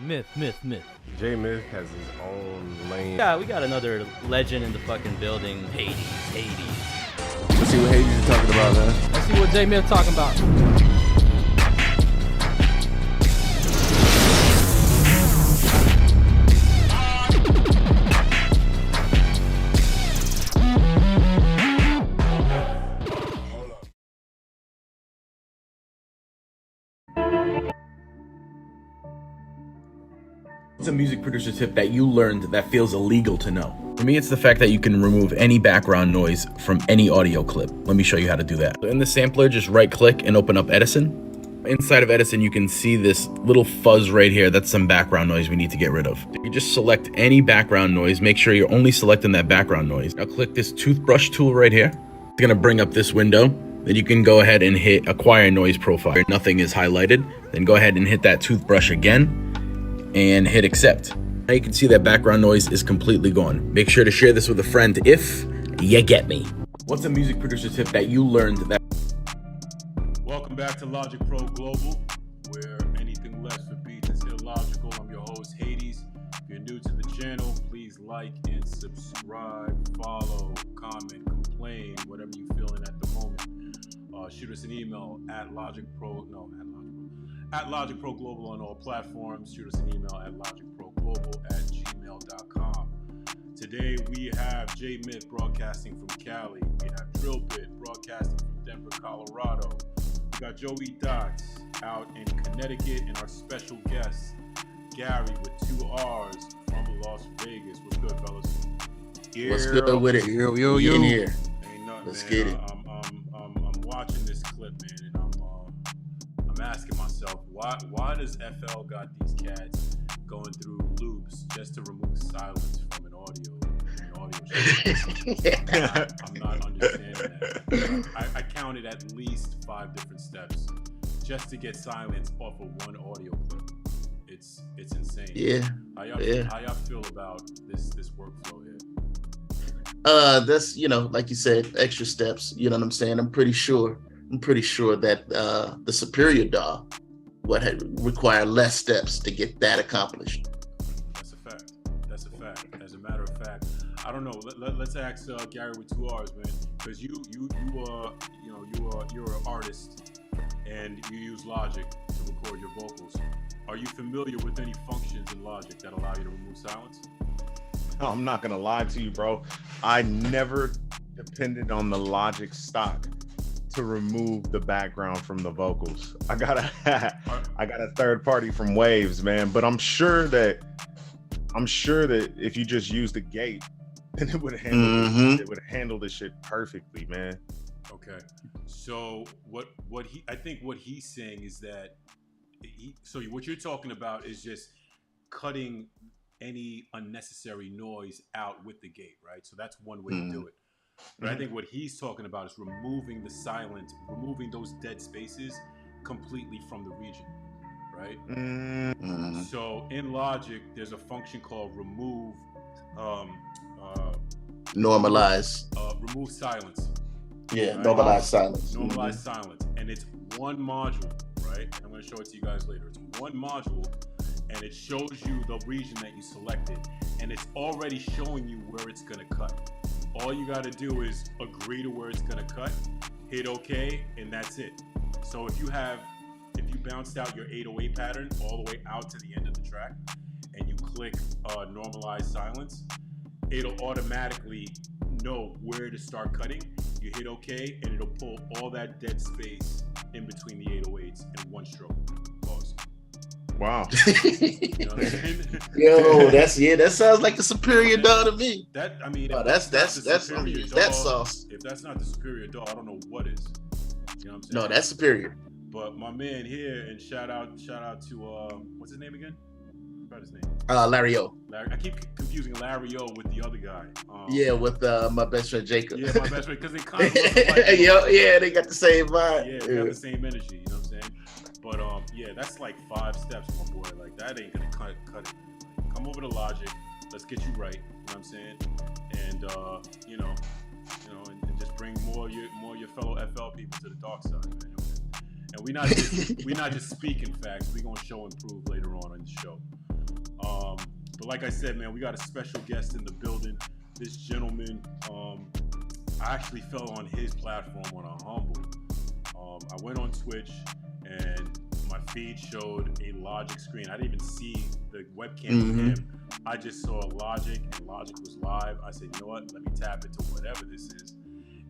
Myth. J Myth has his own lane. Yeah, we got another legend in the fucking building. Hades. Let's see what Hades is talking about, man. Let's see what J Myth talking about. It's a music producer tip that you learned that feels illegal to know. For me, it's the fact that you can remove any background noise from any audio clip. Let me show you how to do that. So in the sampler, just right click and open up Edison. Inside of Edison, you can see this little fuzz right here. That's some background noise we need to get rid of. You just select any background noise. Make sure you're only selecting that background noise. Now click this toothbrush tool right here. It's gonna bring up this window. Then you can go ahead and hit acquire noise profile. Nothing is highlighted. Then go ahead and hit that toothbrush again and hit accept. Now you can see that background noise is completely gone. Make sure to share this with a friend if you get me. What's a music producer tip that you learned that... Welcome back to Logic Pro Global, where anything less for beats is illogical. I'm your host, Hades. If you're new to the channel, please like and subscribe, follow, comment, complain, whatever you're feeling at the moment. Shoot us an email at LogicProGlobal on all platforms. Shoot us an email at logicproglobal@gmail.com. Today we have J Myth broadcasting from Cali. We have Drill Bit broadcasting from Denver, Colorado. We got Joey Dots out in Connecticut, and our special guest, Gary with 2 R's from Las Vegas. What's good, fellas? What's good with it? Yo. In here. Ain't nothing, Let's man. get it. I'm watching this clip, man, and I'm asking myself, why does FL got these cats going through loops just to remove silence from an audio show? I'm not understanding that. I counted at least 5 different steps just to get silence off of one audio clip. It's insane. Yeah. How y'all feel about this workflow here? That's, like you said, extra steps. You know what I'm saying? I'm pretty sure that the superior DAW would require less steps to get that accomplished. That's a fact. As a matter of fact, I don't know. Let's ask Gary with 2 R's, man, because you're an artist and you use Logic to record your vocals. Are you familiar with any functions in Logic that allow you to remove silence? I'm not gonna lie to you, bro. I never depended on the Logic stock to remove the background from the vocals. I got a third party from Waves, man. But I'm sure that if you just use the gate, then it would handle this shit perfectly, man. Okay. So what he's saying is that what you're talking about is just cutting any unnecessary noise out with the gate, right? So that's one way to do it. But I think what he's talking about is removing the silence, removing those dead spaces completely from the region, right? So in Logic, there's a function called remove Normalize. Remove silence. Yeah, right? normalize silence. Normalize silence. And it's one module, right? And I'm going to show it to you guys later. It's one module, and it shows you the region that you selected, and it's already showing you where it's going to cut. All you got to do is agree to where it's going to cut, hit OK, and that's it. So if you bounced out your 808 pattern all the way out to the end of the track, and you click normalize silence, it'll automatically know where to start cutting. You hit OK, and it'll pull all that dead space in between the 808s in one stroke. Pause. Wow. You know what I'm saying? Yo, that sounds like the superior DAW to me. That that's sauce. If that's not the superior DAW, I don't know what is. You know what I'm saying? No, that's superior. But my man here, and shout out to what's his name again? What's his name? Larry O. I keep confusing Larry O with the other guy. With my best friend Jacob. Yeah, my best friend, because they kind of look like they got the same vibe. Yeah, they got the same energy. You know what I'm saying? But that's like 5 steps, my boy. Like that ain't gonna cut it. Like, come over to Logic. Let's get you right. You know what I'm saying? And and just bring more of your fellow FL people to the dark side, man. And we're not just speaking facts. We're gonna show and prove later on in the show. But like I said, man, we got a special guest in the building. This gentleman, I actually fell on his platform on a humble. I went on Twitch and my feed showed a Logic screen. I didn't even see the webcam of him. I just saw Logic, and Logic was live. I said, you know what? Let me tap into whatever this is.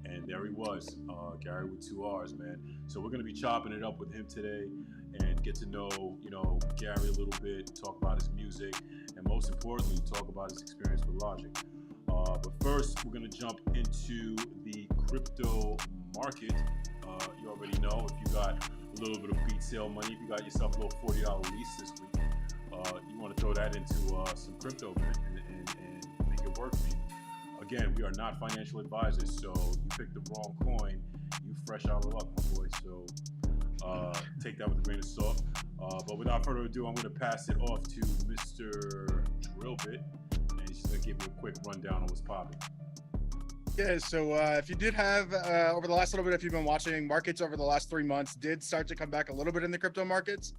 And there he was, Gary with 2 R's, man. So we're gonna be chopping it up with him today and get to know, Gary a little bit, talk about his music, and most importantly, talk about his experience with Logic. But first, we're gonna jump into the crypto market. You already know, if you got a little bit of beat sale money, if you got yourself a little $40 lease this week, you want to throw that into some crypto, man, and make it work for you. Again, we are not financial advisors, so you picked the wrong coin, you fresh out of luck, my boy. So take that with a grain of salt. But without further ado, I'm going to pass it off to Mr. Drillbit, and he's just going to give you a quick rundown on what's popping. Yeah, so if you did have, over the last little bit, if you've been watching, markets over the last 3 months did start to come back a little bit in the crypto markets.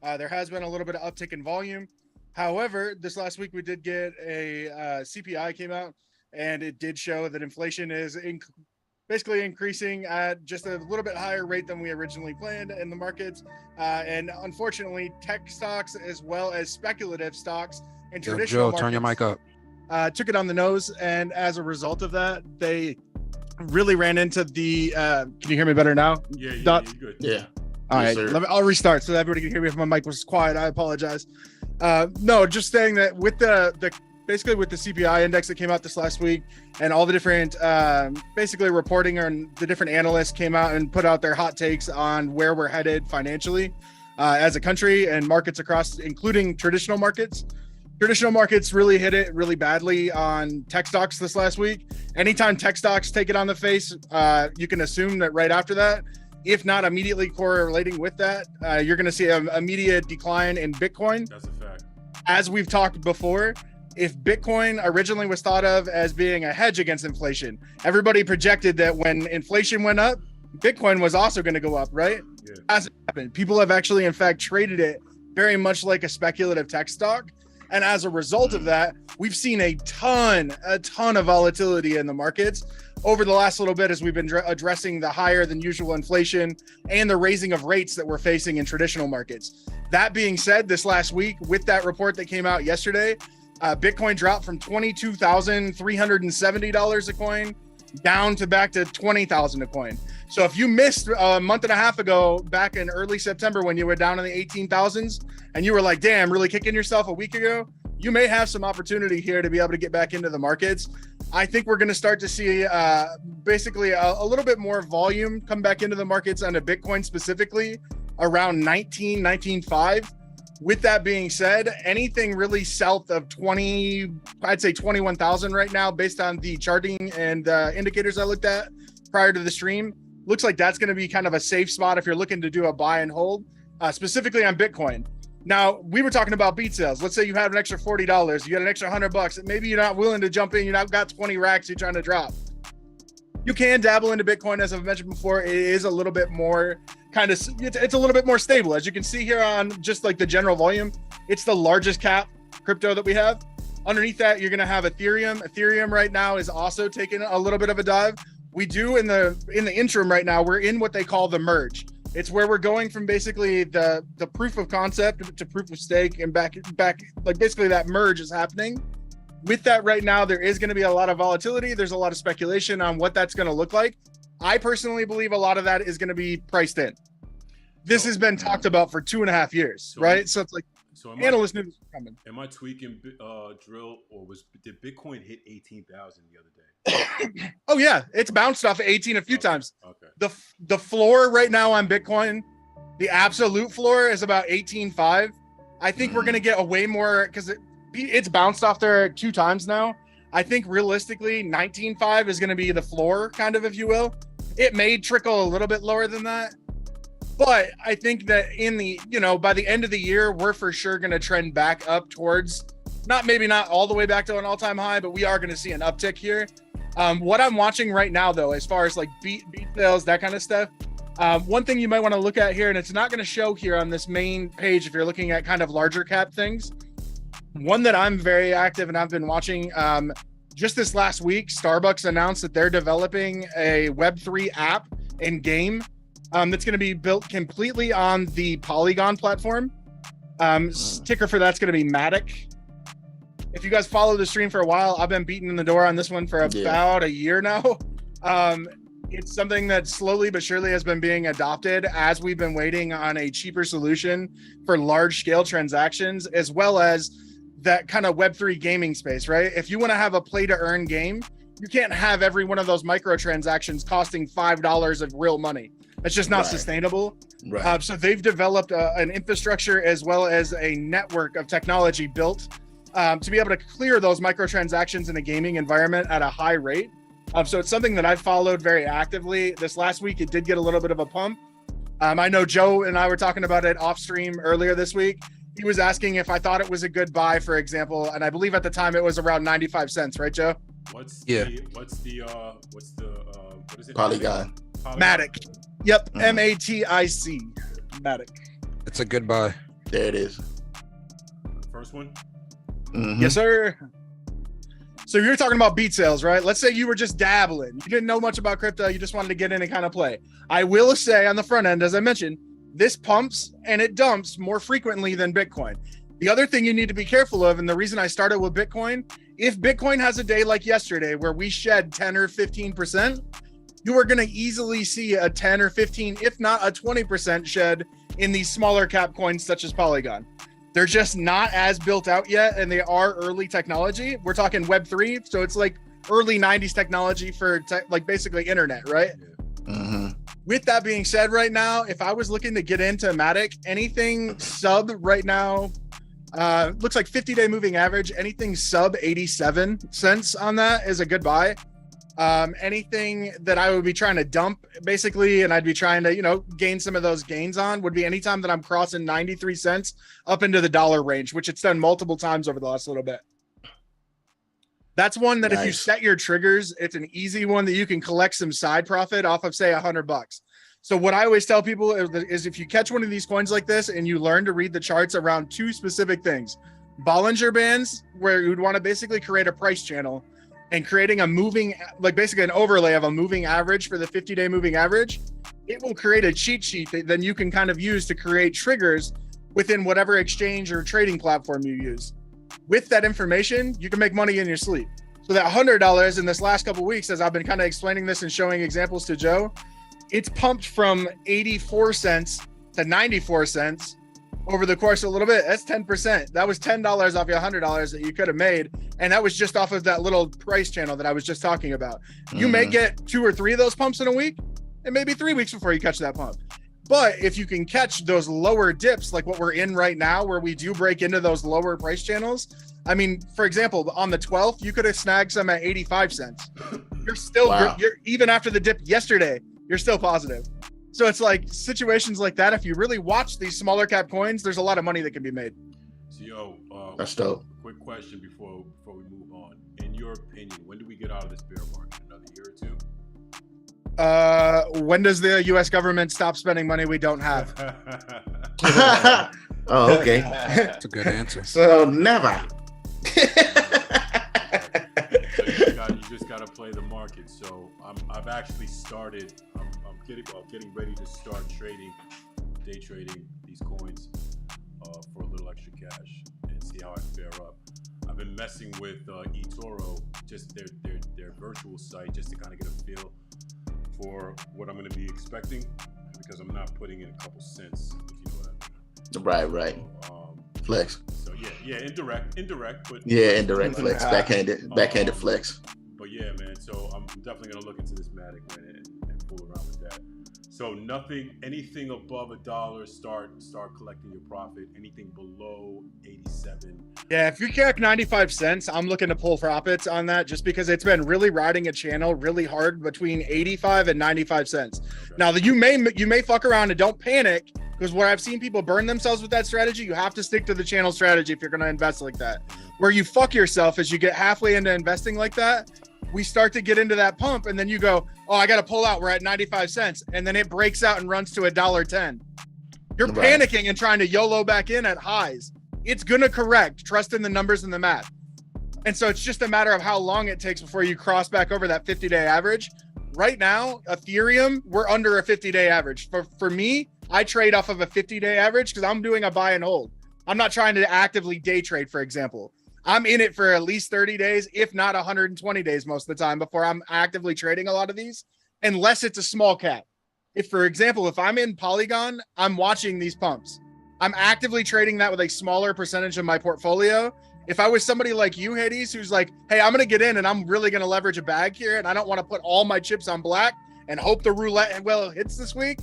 There has been a little bit of uptick in volume. However, this last week we did get a CPI came out, and it did show that inflation is basically increasing at just a little bit higher rate than we originally planned in the markets. And unfortunately, tech stocks as well as speculative stocks and traditional markets, turn your mic up. Took it on the nose, and as a result of that, they really ran into the. Can you hear me better now? Yeah, Dot? you're good. Yeah. All Yes, right, sir. I'll restart so that everybody can hear me. If my mic was quiet, I apologize. No, just saying that with the basically with the CPI index that came out this last week, and all the different basically reporting, and the different analysts came out and put out their hot takes on where we're headed financially as a country and markets across, including traditional markets. Traditional markets really hit it really badly on tech stocks this last week. Anytime tech stocks take it on the face, you can assume that right after that, if not immediately correlating with that, you're going to see an immediate decline in Bitcoin. That's a fact. As we've talked before, if Bitcoin originally was thought of as being a hedge against inflation, everybody projected that when inflation went up, Bitcoin was also going to go up, right? Yeah. Hasn't happened. People have actually, in fact, traded it very much like a speculative tech stock. And as a result of that, we've seen a ton of volatility in the markets over the last little bit as we've been addressing the higher than usual inflation and the raising of rates that we're facing in traditional markets. That being said, this last week, with that report that came out yesterday, Bitcoin dropped from $22,370 a coin down to back to $20,000 a coin. So if you missed a month and a half ago, back in early September, when you were down in the 18,000s and you were like, damn, really kicking yourself a week ago, you may have some opportunity here to be able to get back into the markets. I think we're going to start to see basically a little bit more volume come back into the markets on a Bitcoin specifically around 19.5. With that being said, anything really south of 20, I'd say 21,000 right now, based on the charting and indicators I looked at prior to the stream, looks like that's going to be kind of a safe spot if you're looking to do a buy and hold, specifically on Bitcoin. Now, we were talking about beat sales. Let's say you have an extra $40, you got an extra $100. Maybe you're not willing to jump in. You're not got 20 racks you're trying to drop. You can dabble into Bitcoin, as I've mentioned before. It is a little bit more it's a little bit more stable. As you can see here on just like the general volume, it's the largest cap crypto that we have. Underneath that, you're going to have Ethereum. Ethereum right now is also taking a little bit of a dive. We do in the interim right now, we're in what they call the merge. It's where we're going from basically the proof of concept to proof of stake and back, like basically that merge is happening. With that right now, there is going to be a lot of volatility. There's a lot of speculation on what that's going to look like. I personally believe a lot of that is going to be priced in. This has been talked about for 2.5 years, right? So it's like analysts knew this was coming. Am I tweaking drill, or did Bitcoin hit 18,000 the other day? Oh yeah, it's bounced off of 18 a few times. Okay. The floor right now on Bitcoin, the absolute floor is about 18.5. I think we're going to get a way more because it's bounced off there 2 times now. I think realistically 19.5 is going to be the floor, kind of, if you will. It may trickle a little bit lower than that, but I think that by the end of the year, we're for sure going to trend back up towards maybe not all the way back to an all-time high, but we are going to see an uptick here. What I'm watching right now, though, as far as like beat sales, that kind of stuff, one thing you might want to look at here, and it's not going to show here on this main page if you're looking at kind of larger cap things, One that I'm very active and I've been watching. Just this last week, Starbucks announced that they're developing a Web3 app and game that's going to be built completely on the Polygon platform. Ticker for that's going to be Matic. If you guys follow the stream for a while, I've been beating in the door on this one for about a year now. It's something that slowly but surely has been being adopted as we've been waiting on a cheaper solution for large scale transactions, as well as that kind of Web3 gaming space, right? If you want to have a play to earn game, you can't have every one of those microtransactions costing $5 of real money. That's just not sustainable. Right. So they've developed an infrastructure as well as a network of technology built to be able to clear those microtransactions in a gaming environment at a high rate. So it's something that I've followed very actively. This last week, it did get a little bit of a pump. I know Joe and I were talking about it off stream earlier this week. He was asking if I thought it was a good buy, for example, and I believe at the time it was around 95 cents, right, Joe? What is it? Polygon. Matic. Yep, M-A-T-I-C. Matic. It's a good buy. There it is. First one. Yes, sir. So you're talking about beat sales, right? Let's say you were just dabbling. You didn't know much about crypto. You just wanted to get in and kind of play. I will say on the front end, as I mentioned, this pumps and it dumps more frequently than Bitcoin. The other thing you need to be careful of, and the reason I started with Bitcoin, if Bitcoin has a day like yesterday where we shed 10 or 15%, you are going to easily see a 10 or 15, if not a 20% shed in these smaller cap coins such as Polygon. They're just not as built out yet, and they are early technology. We're talking Web3, so it's like early 90s technology for like basically internet, right? With that being said, right now, if I was looking to get into Matic, anything sub right now, looks like 50-day moving average, anything sub 87 cents on that is a good buy. Anything that I would be trying to dump basically, and I'd be trying to, gain some of those gains on would be anytime that I'm crossing 93 cents up into the dollar range, which it's done multiple times over the last little bit. That's one that if you set your triggers, it's an easy one that you can collect some side profit off of, say, $100. So what I always tell people is if you catch one of these coins like this and you learn to read the charts around two specific things, Bollinger Bands, where you would want to basically create a price channel, and creating a moving, like basically an overlay of a moving average for the 50-day moving average, it will create a cheat sheet that then you can kind of use to create triggers within whatever exchange or trading platform you use. With that information, you can make money in your sleep. So that $100 in this last couple of weeks, as I've been kind of explaining this and showing examples to Joe, it's pumped from 84 cents to 94 cents over the course of a little bit. That's 10%. That was $10 off your $100 that you could have made. And that was just off of that little price channel that I was just talking about. You may get 2 or 3 of those pumps in a week, and maybe 3 weeks before you catch that pump. But if you can catch those lower dips, like what we're in right now, where we do break into those lower price channels. I mean, for example, on the 12th, you could have snagged some at 85 cents. You're still, you're even after the dip yesterday, you're still positive. So it's like situations like that. If you really watch these smaller cap coins, there's a lot of money that can be made. So, that's dope. Quick question before we move on. In your opinion, when do we get out of this bear market? Another year or 2? When does the U.S. government stop spending money we don't have? Oh, okay. That's a good answer. So never. So you just got to play the market. So I've actually started. I'm getting ready to start day trading these coins for a little extra cash and see how I fare up. I've been messing with eToro, just their virtual site, just to kind of get a feel for what I'm going to be expecting, because I'm not putting in a couple cents, if you know what I mean. Right. So, Flex. So yeah, indirect, but indirect flex, backhanded flex. But yeah, man. So I'm definitely gonna look into this Matic, man, and fool around with that. So anything above $1, start collecting your profit. Anything below 87. Yeah, if you crack 95 cents, I'm looking to pull profits on that, just because it's been really riding a channel really hard between 85 and 95 cents. Okay. Now, you may fuck around and don't panic, because where I've seen people burn themselves with that strategy, you have to stick to the channel strategy if you're going to invest like that. Where you fuck yourself is you get halfway into investing like that. We start to get into that pump, and then you go, oh, I got to pull out. We're at 95 cents. And then it breaks out and runs to $1.10. You're panicking and trying to YOLO back in at highs. It's gonna correct. Trust in the numbers and the math. And so it's just a matter of how long it takes before you cross back over that 50-day average. Right now, Ethereum, we're under a 50-day average. For me, I trade off of a 50-day average because I'm doing a buy and hold. I'm not trying to actively day trade, for example. I'm in it for at least 30 days, if not 120 days most of the time before I'm actively trading a lot of these, unless it's a small cap. If, for example, if I'm in Polygon, I'm watching these pumps. I'm actively trading that with a smaller percentage of my portfolio. If I was somebody like you, Hades, who's like, hey, I'm going to get in and I'm really going to leverage a bag here and I don't want to put all my chips on black and hope the roulette well hits this week,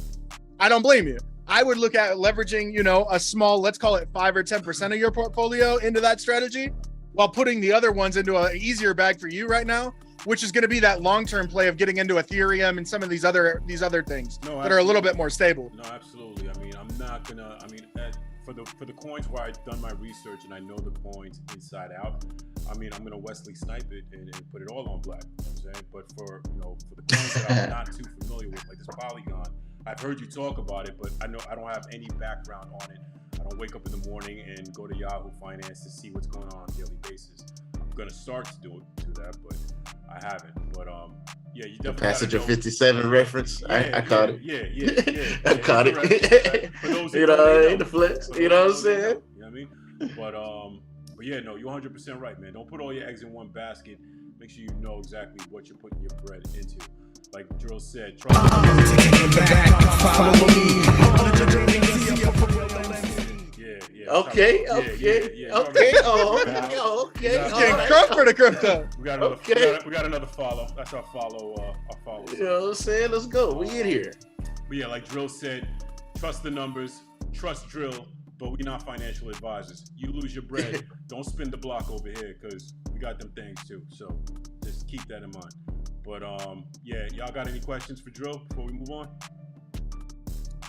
I don't blame you. I would look at leveraging, you know, a small, let's call it 5 or 10% of your portfolio into that strategy while putting the other ones into an easier bag for you right now, which is going to be that long-term play of getting into Ethereum and some of these other things that are a little bit more stable. No, absolutely. I mean, I'm not gonna. I mean, for the coins where I've done my research and I know the coins inside out, I mean, I'm gonna Wesley snipe it and put it all on black. You know what I'm saying? But for the coins that I'm not too familiar with, like this Polygon, I've heard you talk about it, but I know I don't have any background on it. I don't wake up in the morning and go to Yahoo Finance to see what's going on a daily basis. I'm gonna start to do that, but I haven't. But yeah, you definitely the passage of 57 reference. Yeah, I caught it. Yeah. I caught it. For those who You know, in the flex. You know what I'm saying? You know what I mean? But yeah, no, you're 100% right, man. Don't put all your eggs in one basket. Make sure you know exactly what you're putting your bread into. Like Drill said, try Okay. Oh, Okay. Getting crunk for the crypto. We got another follow. That's our follow. You know what I'm saying? Let's go. We in here. But yeah, like Drill said, trust the numbers, trust Drill, but we're not financial advisors. You lose your bread, don't spin the block over here because we got them things too. So just keep that in mind. But yeah, y'all got any questions for Drill before we move on?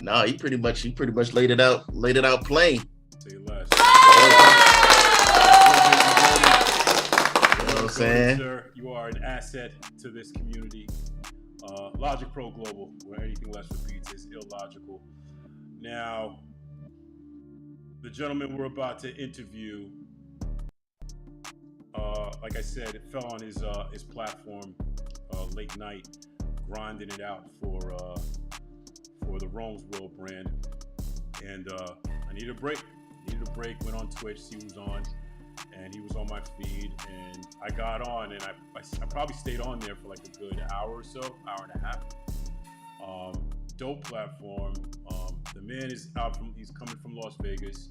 No, he pretty much laid it out plain. Say less. You know what I'm saying? Sir, you are an asset to this community. Logic Pro Global, where anything less repeats is illogical. Now, the gentleman we're about to interview, like I said, it fell on his platform late night, grinding it out for the Rome's World brand, and I needed a break. Went on Twitch, see who was on, and he was on my feed, and I got on, and I probably stayed on there for like a good hour or so, hour and a half. Dope platform. The man is he's coming from Las Vegas.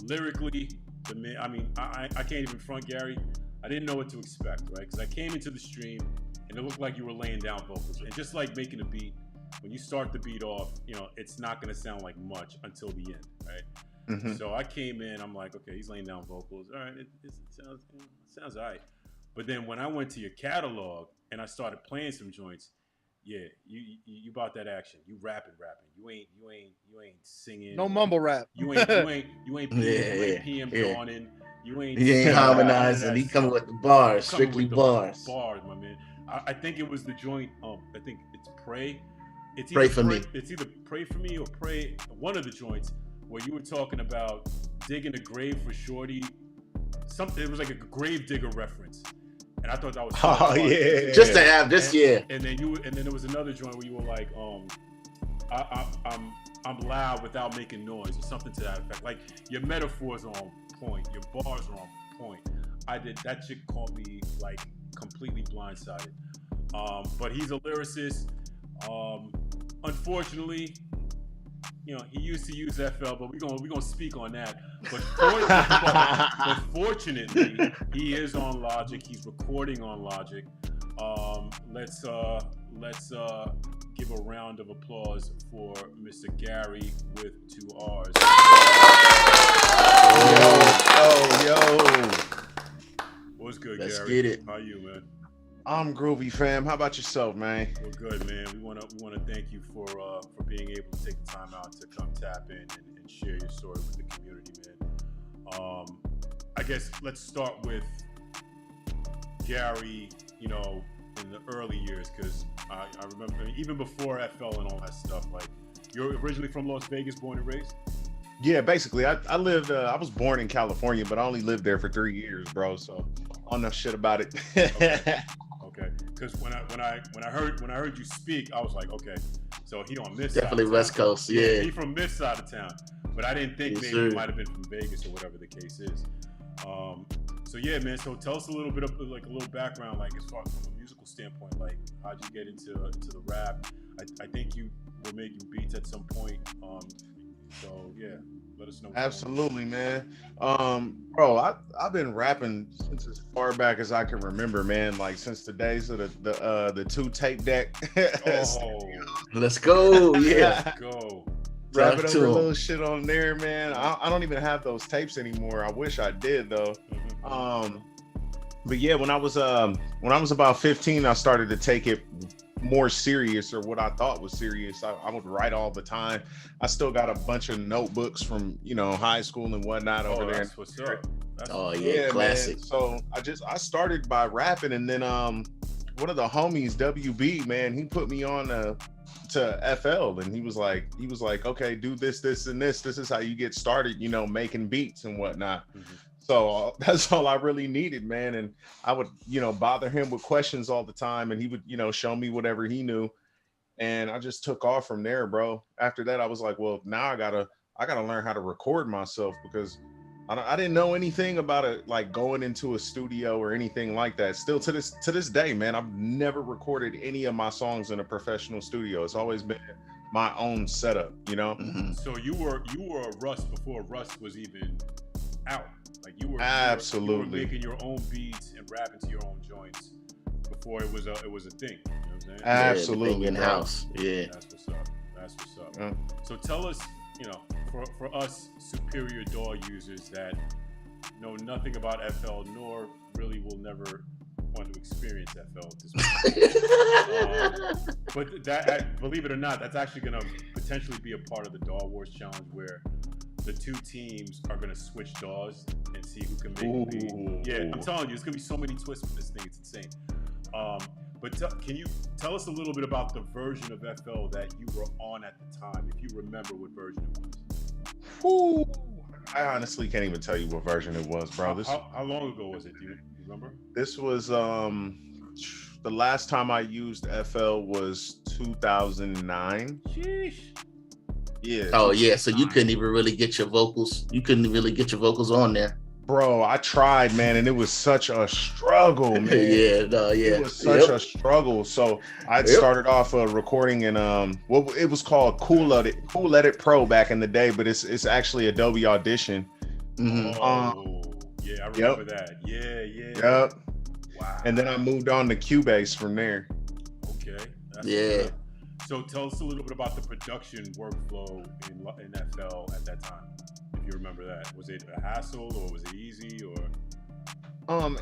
Lyrically, the man, I mean, I can't even front, Gary. I didn't know what to expect, right? Because I came into the stream and it looked like you were laying down vocals, and just like making a beat, when you start the beat off, you know, it's not going to sound like much until the end, right? Mm-hmm. So I came in, I'm like, okay, he's laying down vocals. All right, it sounds all right. But then when I went to your catalog and I started playing some joints, yeah, you bought that action. You rapping. You ain't singing. No mumble rap. You ain't PM dawning. He ain't harmonizing. He coming with the bars, strictly bars. Bars, my man. I think it was the joint. I think it's Pray. It's Pray for me. It's either Pray for Me or Pray. One of the joints where you were talking about digging a grave for Shorty. Something. It was like a grave digger reference, and I thought that was so fun. Yeah. Just to have this year. And then there was another joint where you were like, I'm loud without making noise, or something to that effect. Like your metaphors are on point, your bars are on point. That shit caught me like completely blindsided. But he's a lyricist. Unfortunately, you know, he used to use FL, but we're gonna speak on that. But fortunately, he is on Logic. He's recording on Logic. Let's give a round of applause for Mr. Gary with 2 R's. Yo. What's good, Let's Gary? get it. How you, man? I'm groovy, fam. How about yourself, man? We're good, man. We wanna thank you for being able to take the time out to come tap in and share your story with the community, man. I guess let's start with Gary, you know, in the early years, because I remember even before FL and all that stuff. Like, you're originally from Las Vegas, born and raised? Yeah, basically, I lived. I was born in California, but I only lived there for 3 years, bro. So I don't know shit about it. Okay, because when I heard you speak, I was like, okay, so he on this Definitely side of West town. Coast. Yeah. He from this side of town, but I didn't think Yes, maybe sir. he might have been from Vegas or whatever the case is. So yeah, man. So tell us a little bit of like a little background, like as far from a musical standpoint, like how'd you get into the rap? I think you were making beats at some point. So yeah, let us know. Absolutely, man. Bro, I've been rapping since as far back as I can remember, man. Like since the days of the 2 tape deck. Oh, Let's go. Yeah. let's go. Rapping Talk to over a 'em. little shit on there, man. I don't even have those tapes anymore. I wish I did though. But yeah, when I was about 15, I started to take it more serious, or what I thought was serious. I would write all the time. I still got a bunch of notebooks from high school and whatnot over there. That's what's up. Oh yeah, classic. Man. So I started by rapping, and then one of the homies, WB, man, he put me on to FL, and he was like, okay, do this, and this. This is how you get started, making beats and whatnot. Mm-hmm. So that's all I really needed, man. And I would, bother him with questions all the time, and he would, show me whatever he knew. And I just took off from there, bro. After that, I was like, well, now I gotta learn how to record myself, because I didn't know anything about it, like going into a studio or anything like that. Still to this day, man, I've never recorded any of my songs in a professional studio. It's always been my own setup, Mhm. So you were a Rust before Rust was even out. Like you were Absolutely. you were making your own beats and rapping to your own joints before it was a thing. You know what I'm saying? Absolutely, in bro. house. Yeah. That's what's up. That's what's up. Yeah. So tell us, for us superior DAW users that know nothing about FL, nor really will never want to experience FL at this point. But that, believe it or not, that's actually going to potentially be a part of the DAW Wars challenge, where the 2 teams are going to switch DAWs and see who can make the beat. Yeah, I'm telling you, there's going to be so many twists with this thing. It's insane. But can you tell us a little bit about the version of FL that you were on at the time, if you remember what version it was? Whew. I honestly can't even tell you what version it was, bro. How long ago was it? Do you remember? This was the last time I used FL was 2009. Sheesh. Yeah. Oh yeah. So you couldn't even really get your vocals. You couldn't really get your vocals on there. Bro, I tried, man, and it was such a struggle, man. Yeah. No. Yeah. It was such a struggle. So I started off recording in it was called Cool Edit Pro back in the day, but it's actually Adobe Audition. Mhm. Yeah, I remember that. Yeah. Yep. Wow. And then I moved on to Cubase from there. Okay. That's Yeah. what's up. So tell us a little bit about the production workflow in FL at that time, if you remember that. Was it a hassle, or was it easy, or?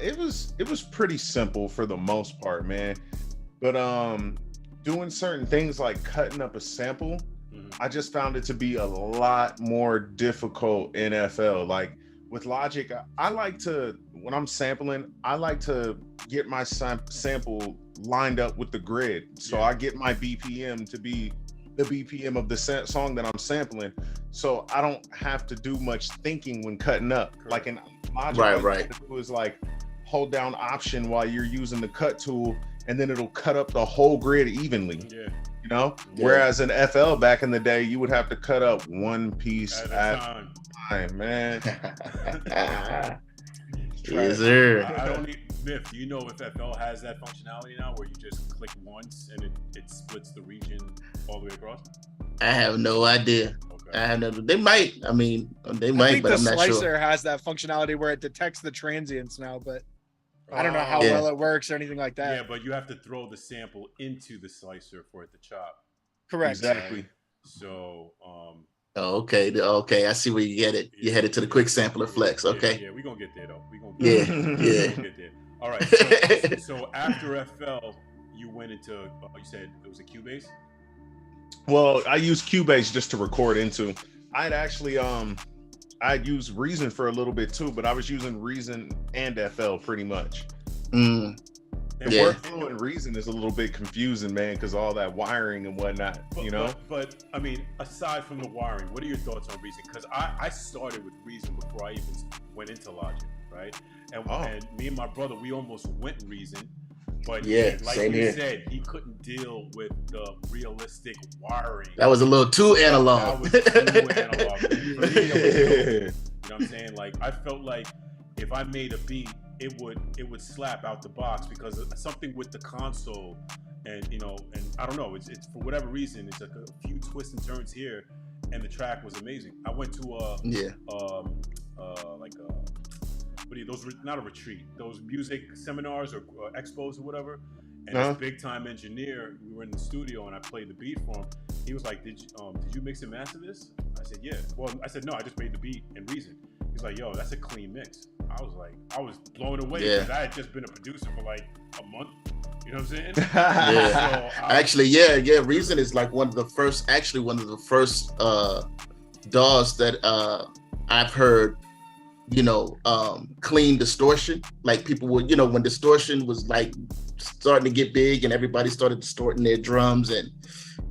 It was pretty simple for the most part, man. But doing certain things like cutting up a sample, I just found it to be a lot more difficult in FL. Like with Logic, I like to, when I'm sampling, I like to get my sample lined up with the grid. So I get my BPM to be the BPM of the song that I'm sampling. So I don't have to do much thinking when cutting up. Correct. Like in Logic, right. It was like hold down Option while you're using the cut tool, and then it'll cut up the whole grid evenly. Yeah. Whereas in FL back in the day, you would have to cut up one piece at a time, man. Yes, sir. I don't need Myth. Do you know if FL has that functionality now, where you just click once and it splits the region all the way across? I have no idea. Okay. I have no. They might. I mean, they I might, think but the I'm not slicer sure. has that functionality where it detects the transients now, but I don't know how well it works or anything like that. Yeah, but you have to throw the sample into the slicer for it to chop. Correct. Exactly. So, Oh, okay. Okay, I see where you get it. You headed to the quick sampler flex. Okay. Yeah, we're gonna get there though. We're gonna Yeah. get there. All right. So after FL, you went into you said it was a Cubase? Well, I used Cubase just to record into. I'd actually I'd used Reason for a little bit too, but I was using Reason and FL pretty much. And Yeah. workflow and Reason is a little bit confusing, man, because all that wiring and whatnot, you know. But I mean, aside from the wiring, what are your thoughts on Reason? Because I started with Reason before I even went into Logic, right? And me and my brother, we almost went Reason, but Yeah, like same you here. said, he couldn't deal with the realistic wiring. That was a little too analog. That was too analog. For me, it was dope. You know what I'm saying? Like, I felt like if I made a beat, it would slap out the box because of something with the console, and you know, and I don't know, it's for whatever reason, it's like a few twists and turns here, and the track was amazing. I went to what are you, those, not a retreat, those music seminars or expos or whatever, and this big time engineer, we were in the studio and I played the beat for him. He was like, did you mix and master this? I said, yeah. Well, I said, no, I just made the beat in Reason. He's like, yo, that's a clean mix. I was blown away because I had just been a producer for like a month. You know what I'm saying? Yeah. So Actually, yeah. Reason is like one of the first DAWs that I've heard, you know, clean distortion. Like people would, you know, when distortion was like starting to get big and everybody started distorting their drums and,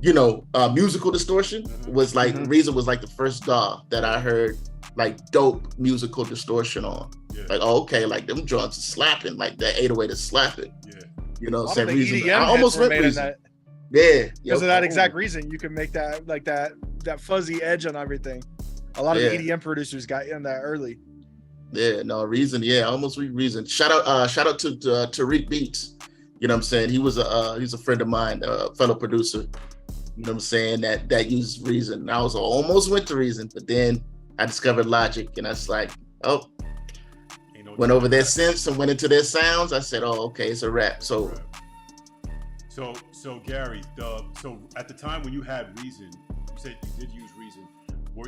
you know, musical distortion was like, Reason was like the first DAW that I heard like dope musical distortion on. Yeah. Like, oh, okay, like them drums are slapping, like that 808 is slapping. Yeah. You know, A lot same of the reason. EDM I almost went made Reason. that. Yeah. Because of that exact reason, you can make that like that fuzzy edge on everything. A lot of the EDM producers got in that early. Yeah, no, Reason. Yeah, I almost went Reason. Shout out to Tariq Beats. You know what I'm saying? He's a friend of mine, a fellow producer. You know what I'm saying? That used Reason. I was almost went to Reason, but then I discovered Logic, and I was like, oh, went over their synths and went into their sounds. I said, oh, okay, it's a wrap. So Gary, so at the time when you had Reason, you said you did use Reason.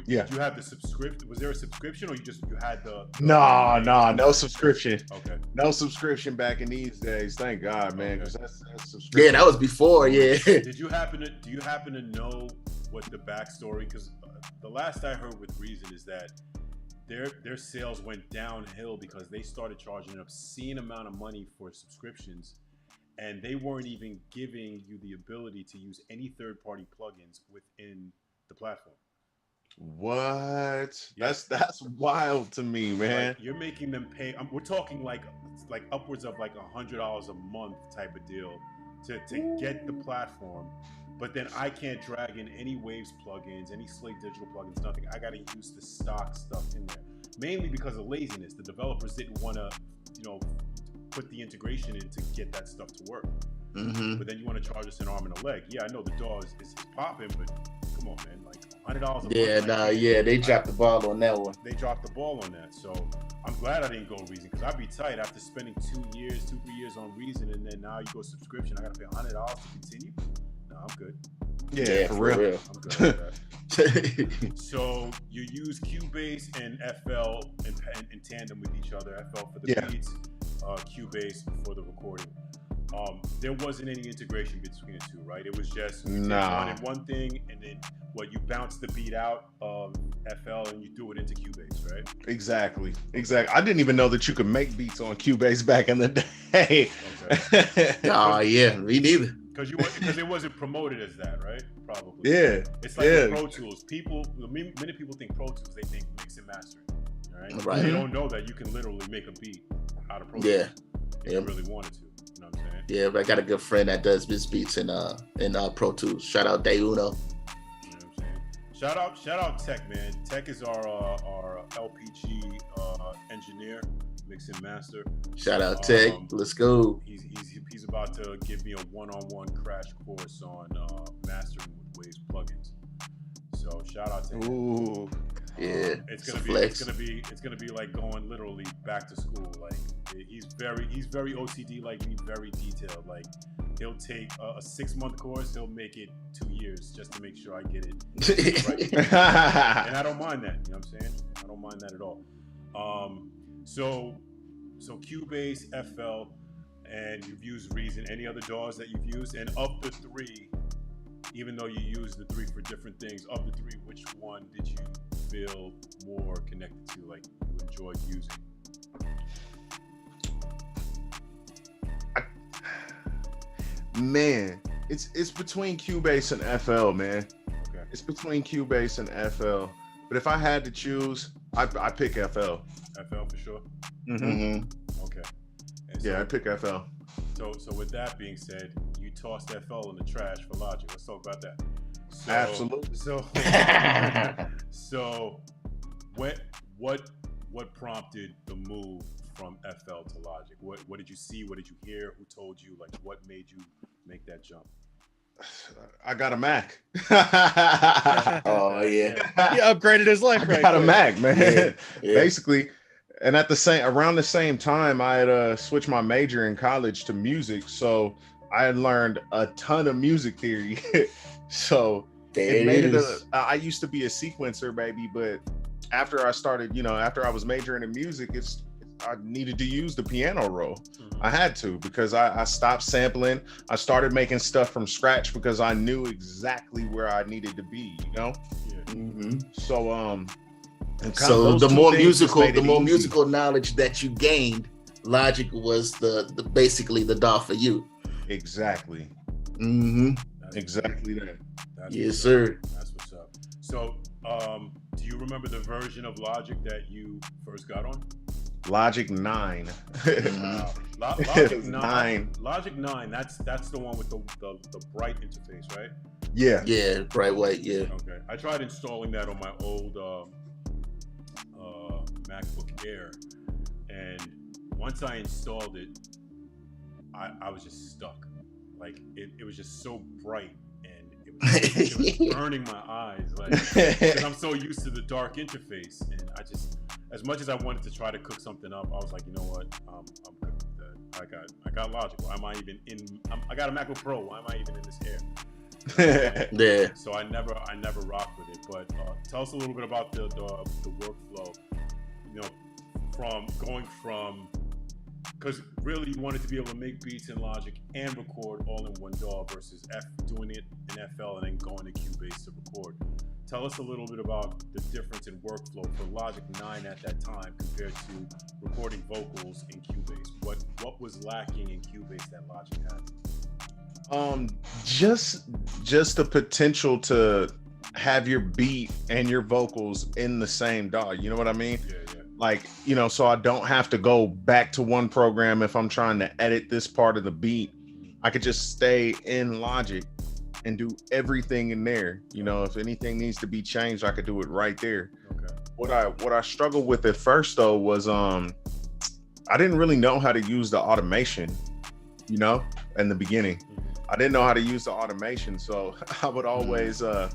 Did you have the subscription? Was there a subscription, or you had the? No subscription. Okay. No subscription back in these days. Thank God, man. Because that's subscription. Yeah, that was before. Yeah. Do you happen to know what the backstory? Because the last I heard with Reason is that their sales went downhill because they started charging an obscene amount of money for subscriptions, and they weren't even giving you the ability to use any third-party plugins within the platform. What? That's wild to me, man. Like, you're making them pay. We're talking like upwards of like $100 a month type of deal to get the platform. But then I can't drag in any Waves plugins, any Slate Digital plugins, nothing. I got to use the stock stuff in there, mainly because of laziness. The developers didn't want to, you know, put the integration in to get that stuff to work. But then you want to charge us an arm and a leg. Yeah, I know the DAW is popping, but come on, man, like $100 a month. Yeah, they dropped the ball on that one. They dropped the ball on that. So I'm glad I didn't go Reason, because I'd be tight after spending 2 years, 3 years on Reason, and then now you go subscription. I got to pay $100 to continue. No, I'm good. Yeah, for real. I'm good with that. So you use Cubase and FL in tandem with each other. FL for the beats, Cubase for the recording. There wasn't any integration between the two, right? It was just you wanted one thing, and then you bounce the beat out of FL and you threw it into Cubase, right? Exactly. I didn't even know that you could make beats on Cubase back in the day. Okay. Yeah, me neither. Because it wasn't promoted as that, right? Probably. Yeah. It's like with Pro Tools. Many people think Pro Tools, they think mix and mastering, right? They don't know that you can literally make a beat out of Pro Tools. If you really wanted to. You know what I'm saying? Yeah, but I got a good friend that does his beats in Pro Tools. Shout out Day Uno. You know what I'm saying? Shout out Tech, man. Tech is our LPG engineer, mix and master. Shout out Tech. Let's go. He's about to give me a one-on-one crash course on mastering with Waves plugins. So shout out to him. Ooh, yeah. It's gonna be like going literally back to school. Like he's very OCD like me, very detailed. Like he'll take a 6-month course, he'll make it 2 years just to make sure I get it right. And I don't mind that. You know what I'm saying? I don't mind that at all. So Cubase, FL, and you've used Reason. Any other DAWs that you've used? And of the 3, even though you use the 3 for different things, of the 3, which one did you feel more connected to, like you enjoyed using? Man, it's between Cubase and FL, man. Okay. It's between Cubase and FL. But if I had to choose, I pick FL. FL for sure. Mm-hmm. Okay. And Yeah, I pick FL. So with that being said, you tossed FL in the trash for Logic. Let's talk about that. So, Absolutely. So what prompted the move from FL to Logic? What did you see? What did you hear? Who told you? Like, what made you make that jump? I got a Mac. Oh yeah. He upgraded his life. I right got a quick. Mac, man. Yeah. Basically, and around the same time, I had switched my major in college to music, so I had learned a ton of music theory. So There it made it it is. I used to be a sequencer, baby, but after I started, after I was majoring in music, I needed to use the piano roll. I had to, because I stopped sampling. I started making stuff from scratch because I knew exactly where I needed to be, Yeah. Mm-hmm. So and kind of So those the two more things just made it easy. musical knowledge that you gained, Logic was the basically the DAW for you. Exactly. Mm-hmm. Exactly that. That's Yes, what's sir. up. That's what's up. So, do you remember the version of Logic that you first got on? Logic 9. Wow. Logic was 9. Logic 9. That's the one with the bright interface, right? Yeah. Yeah, bright white. Yeah. Okay. I tried installing that on my old MacBook Air, and once I installed it, I was just stuck. Like it was just so bright, and it was burning my eyes. Like, because I'm so used to the dark interface, and I just, as much as I wanted to try to cook something up, I was like, you know what, I'm good with that. I got Logic. Why am I even in? I got a MacBook Pro. Why am I even in this Air? Yeah. So I never rocked with it. But tell us a little bit about the workflow. From going from, because really you wanted to be able to make beats in Logic and record all in one DAW versus doing it in FL and then going to Cubase to record. Tell us a little bit about the difference in workflow for Logic 9 at that time compared to recording vocals in Cubase. What was lacking in Cubase that Logic had? Just the potential to have your beat and your vocals in the same DAW. You know what I mean? Yeah. Like, so I don't have to go back to one program if I'm trying to edit this part of the beat. I could just stay in Logic and do everything in there. If anything needs to be changed, I could do it right there. Okay. What I struggled with at first though was I didn't really know how to use the automation, in the beginning. I didn't know how to use the automation, so I would always I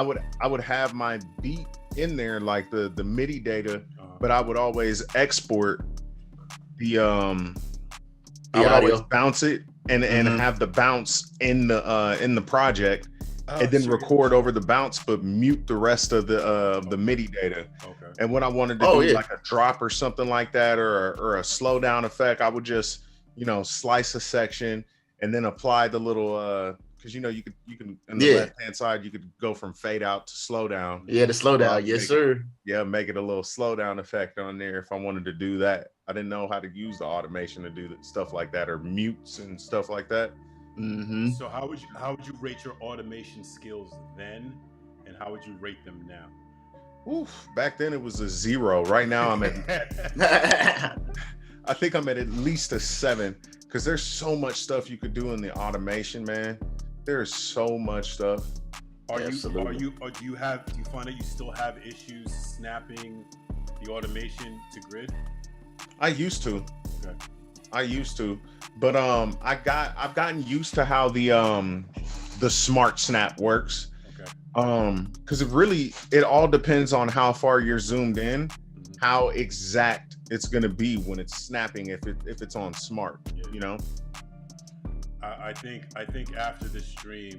would have my beat in there, like the MIDI data, but I would always export the I would always audio. bounce it and have the bounce in the project, and then So record over the bounce, but mute the rest of the MIDI data. Okay. And when I wanted to do like a drop or something like that, or a slowdown effect, I would just slice a section and then apply the little because you can on the left hand side you could go from fade out to slow down. Yeah, the slowdown. Yes, sir. Make it a little slowdown effect on there if I wanted to do that. I didn't know how to use the automation to do stuff like that, or mutes and stuff like that. Mm-hmm. So how would you rate your automation skills then, and how would you rate them now? Oof, back then it was a 0. Right now I'm at I think I'm at least a 7, because there's so much stuff you could do in the automation, man. There's so much stuff. Do you find that you still have issues snapping the automation to grid? I used to. Okay. But I've gotten used to how the smart snap works. Okay. Because it all depends on how far you're zoomed in, how exact it's gonna be when it's snapping, if it's on smart. I think after this stream,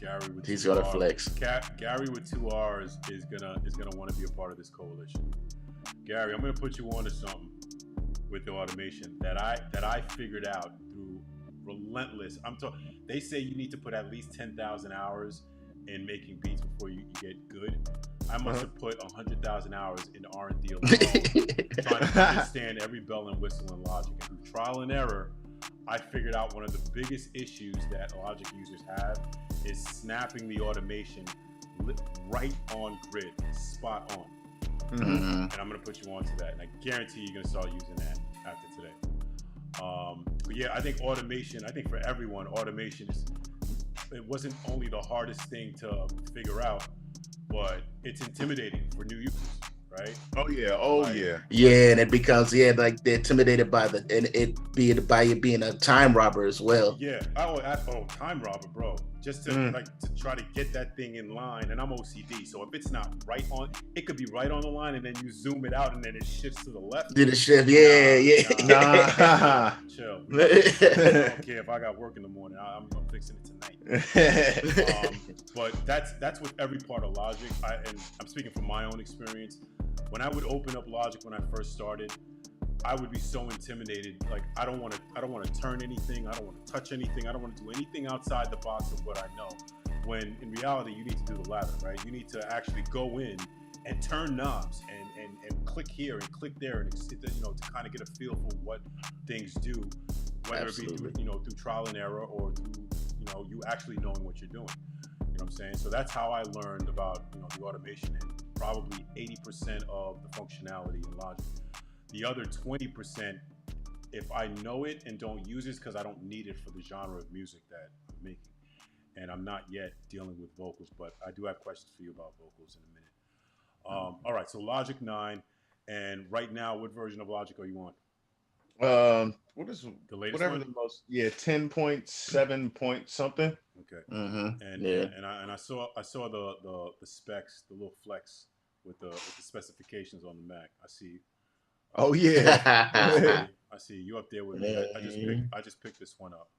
Gary with He's 2 gonna Rs, flex. Gary with 2 R's is gonna want to be a part of this coalition. Gary, I'm gonna put you onto something with the automation that I figured out through relentless. They say you need to put at least 10,000 hours in making beats before you get good. I must have put 100,000 hours in R&D alone, trying to understand every bell and whistle in Logic. And through trial and error, I figured out one of the biggest issues that Logic users have is snapping the automation right on grid, spot on. And I'm gonna put you onto that, and I guarantee you're gonna start using that after today. But yeah, I think automation. I think for everyone, automation it wasn't only the hardest thing to figure out, but it's intimidating for new users, right? Oh yeah, Yeah, and it becomes like they're intimidated by it being a time robber as well. Yeah. Time robber, bro. Just to to try to get that thing in line, and I'm OCD, so if it's not right on, it could be right on the line, and then you zoom it out, and then it shifts to the left. Did it shift? Nah. Chill. I don't care if I got work in the morning. I'm fixing it tonight. But that's with every part of Logic. And I'm speaking from my own experience. When I would open up Logic when I first started, I would be so intimidated. Like I don't want to turn anything. I don't want to touch anything. I don't want to do anything outside the box of what I know. When in reality, you need to do the latter, right? You need to actually go in and turn knobs and click here and click there, and to kind of get a feel for what things do, whether Absolutely. it be through trial and error or through you actually knowing what you're doing. You know what I'm saying? So that's how I learned about the automation and probably 80% of the functionality in Logic. The other 20%, if I know it and don't use it, because I don't need it for the genre of music that I'm making. And I'm not yet dealing with vocals, but I do have questions for you about vocals in a minute. All right, so Logic 9, and right now, what version of Logic are you on? What is The latest whatever one? the most? Yeah, 10.7 point something. Okay. Mm-hmm. And I saw the specs, the little flex with the specifications on the Mac. I see. Oh yeah. I see you up there with me. I just picked this one up.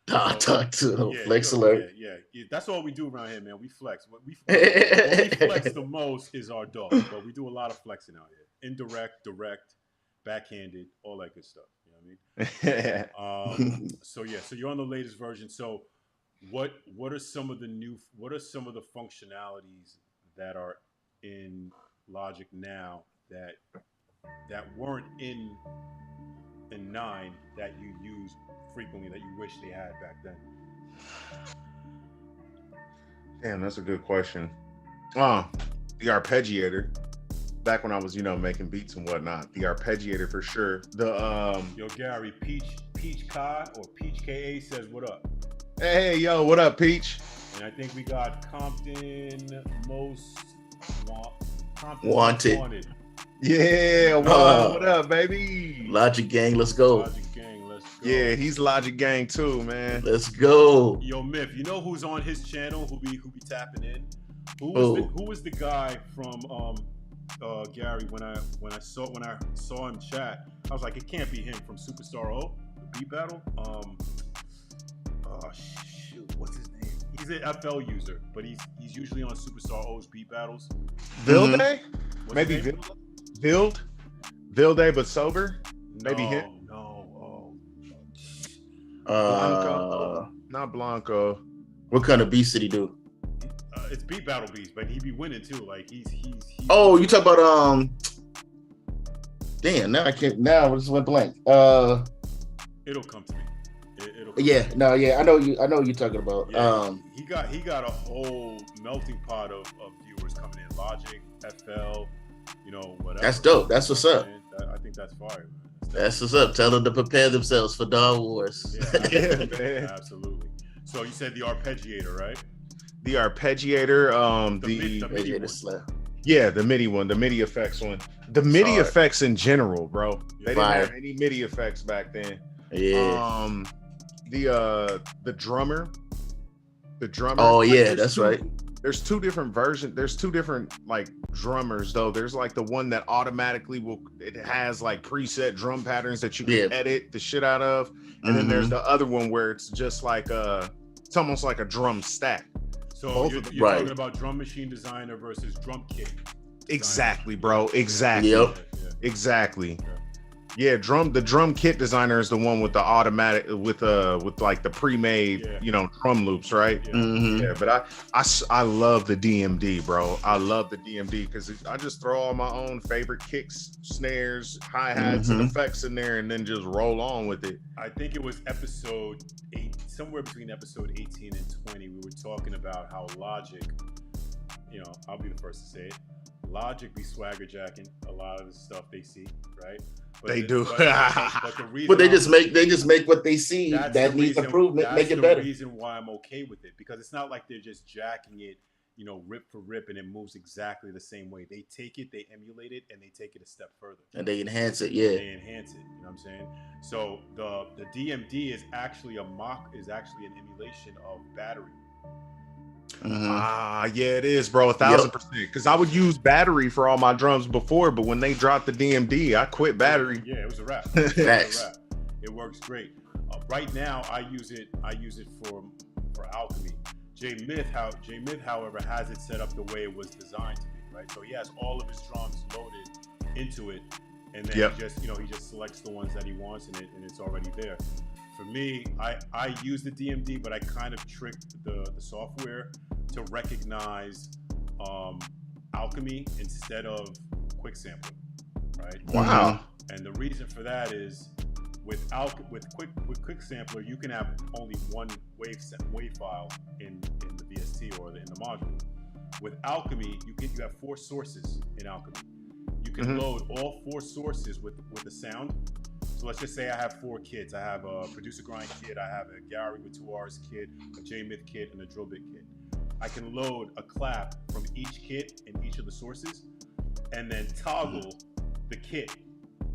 Talk to Flex Alert. Yeah. That's all we do around here, man. We flex. What we flex the most is our dog, but we do a lot of flexing out here. Indirect, direct, backhanded, all that good stuff. You know what I mean? So you're on the latest version. So what are some of the functionalities that are in Logic now that weren't in 9 that you use frequently that you wish they had back then? Damn, that's a good question. The arpeggiator. Back when I was, making beats and whatnot, the arpeggiator for sure. Yo, Gary, Peach Kai or Peach KA says what up? Hey, yo, what up, Peach? And I think we got Compton Wanted. Yeah, what up, baby? Logic Gang, let's go. Logic Gang, let's go. Yeah, he's Logic Gang too, man. Let's go. Yo, Myth, you know who's on his channel? Who be tapping in? Who was the guy from Gary when I saw him chat? I was like, it can't be him from Superstar O, the beat battle. What's his name? He's an FL user, but he's usually on Superstar O's beat battles. Vilde? What's Maybe his name? Vilde, but sober? Maybe him? No. Blanco. Not Blanco. What kind of beats did he do? It's beat battle beats, but he be winning too. Like he's Oh, you talk about damn, now I can't. Now I just went blank. It'll come to me. I know you're talking about. Yeah, he got a whole melting pot of viewers coming in. Logic, FL, whatever. That's dope. That's what's up. I think that's fire, man. That's what's up. Tell them to prepare themselves for Dog Wars. Yeah, man. Absolutely. So you said the arpeggiator, right? The arpeggiator, the MIDI one. The MIDI one, the MIDI effects one. The MIDI effects in general, bro. They didn't have any MIDI effects back then. Yeah. The drummer. Oh yeah, that's right. There's two different versions. There's two different like drummers though. There's like the one that automatically it has like preset drum patterns that you can edit the shit out of. And then there's the other one where it's just like it's almost like a drum stack. So you're talking about Drum Machine Designer versus Drum Kit. Exactly, bro. Exactly. Yep. Exactly. Yeah, the drum kit designer is the one with the automatic with like the pre-made, drum loops, right? Yeah, but I love the DMD, bro. I love the DMD because I just throw all my own favorite kicks, snares, hi-hats, and effects in there, and then just roll on with it. I think it was episode 8, somewhere between episode 18 and 20. We were talking about how Logic, I'll be the first to say it. Logic be swagger jacking a lot of the stuff they see, right? But they do. But they just make what they see that needs improvement, make it better. That's the reason why I'm okay with it, because it's not like they're just jacking it, rip for rip, and it moves exactly the same way. They take it, they emulate it, and they take it a step further. And they enhance it, yeah. They enhance it. You know what I'm saying? So the DMD is actually an emulation of battery. Yeah, it is, bro. 1,000%. Because I would use battery for all my drums before, but when they dropped the DMD, I quit battery. Yeah, it was a wrap. It works great. Right now, I use it for alchemy. J Myth, however, has it set up the way it was designed to be, right? So he has all of his drums loaded into it, and then he just selects the ones that he wants, and it's already there. For me, I use the DMD, but I kind of tricked the software to recognize alchemy instead of quick sampling, right? Wow. And the reason for that is with quick sampler, you can have only one wave file in the VST or in the module. With alchemy, you have 4 sources in alchemy. You can load all 4 sources with the sound. So let's just say I have 4 kits. I have a producer grind kit, I have a Gary with 2 R's kit, a J-Myth kit, and a drill bit kit. I can load a clap from each kit in each of the sources, and then toggle the kit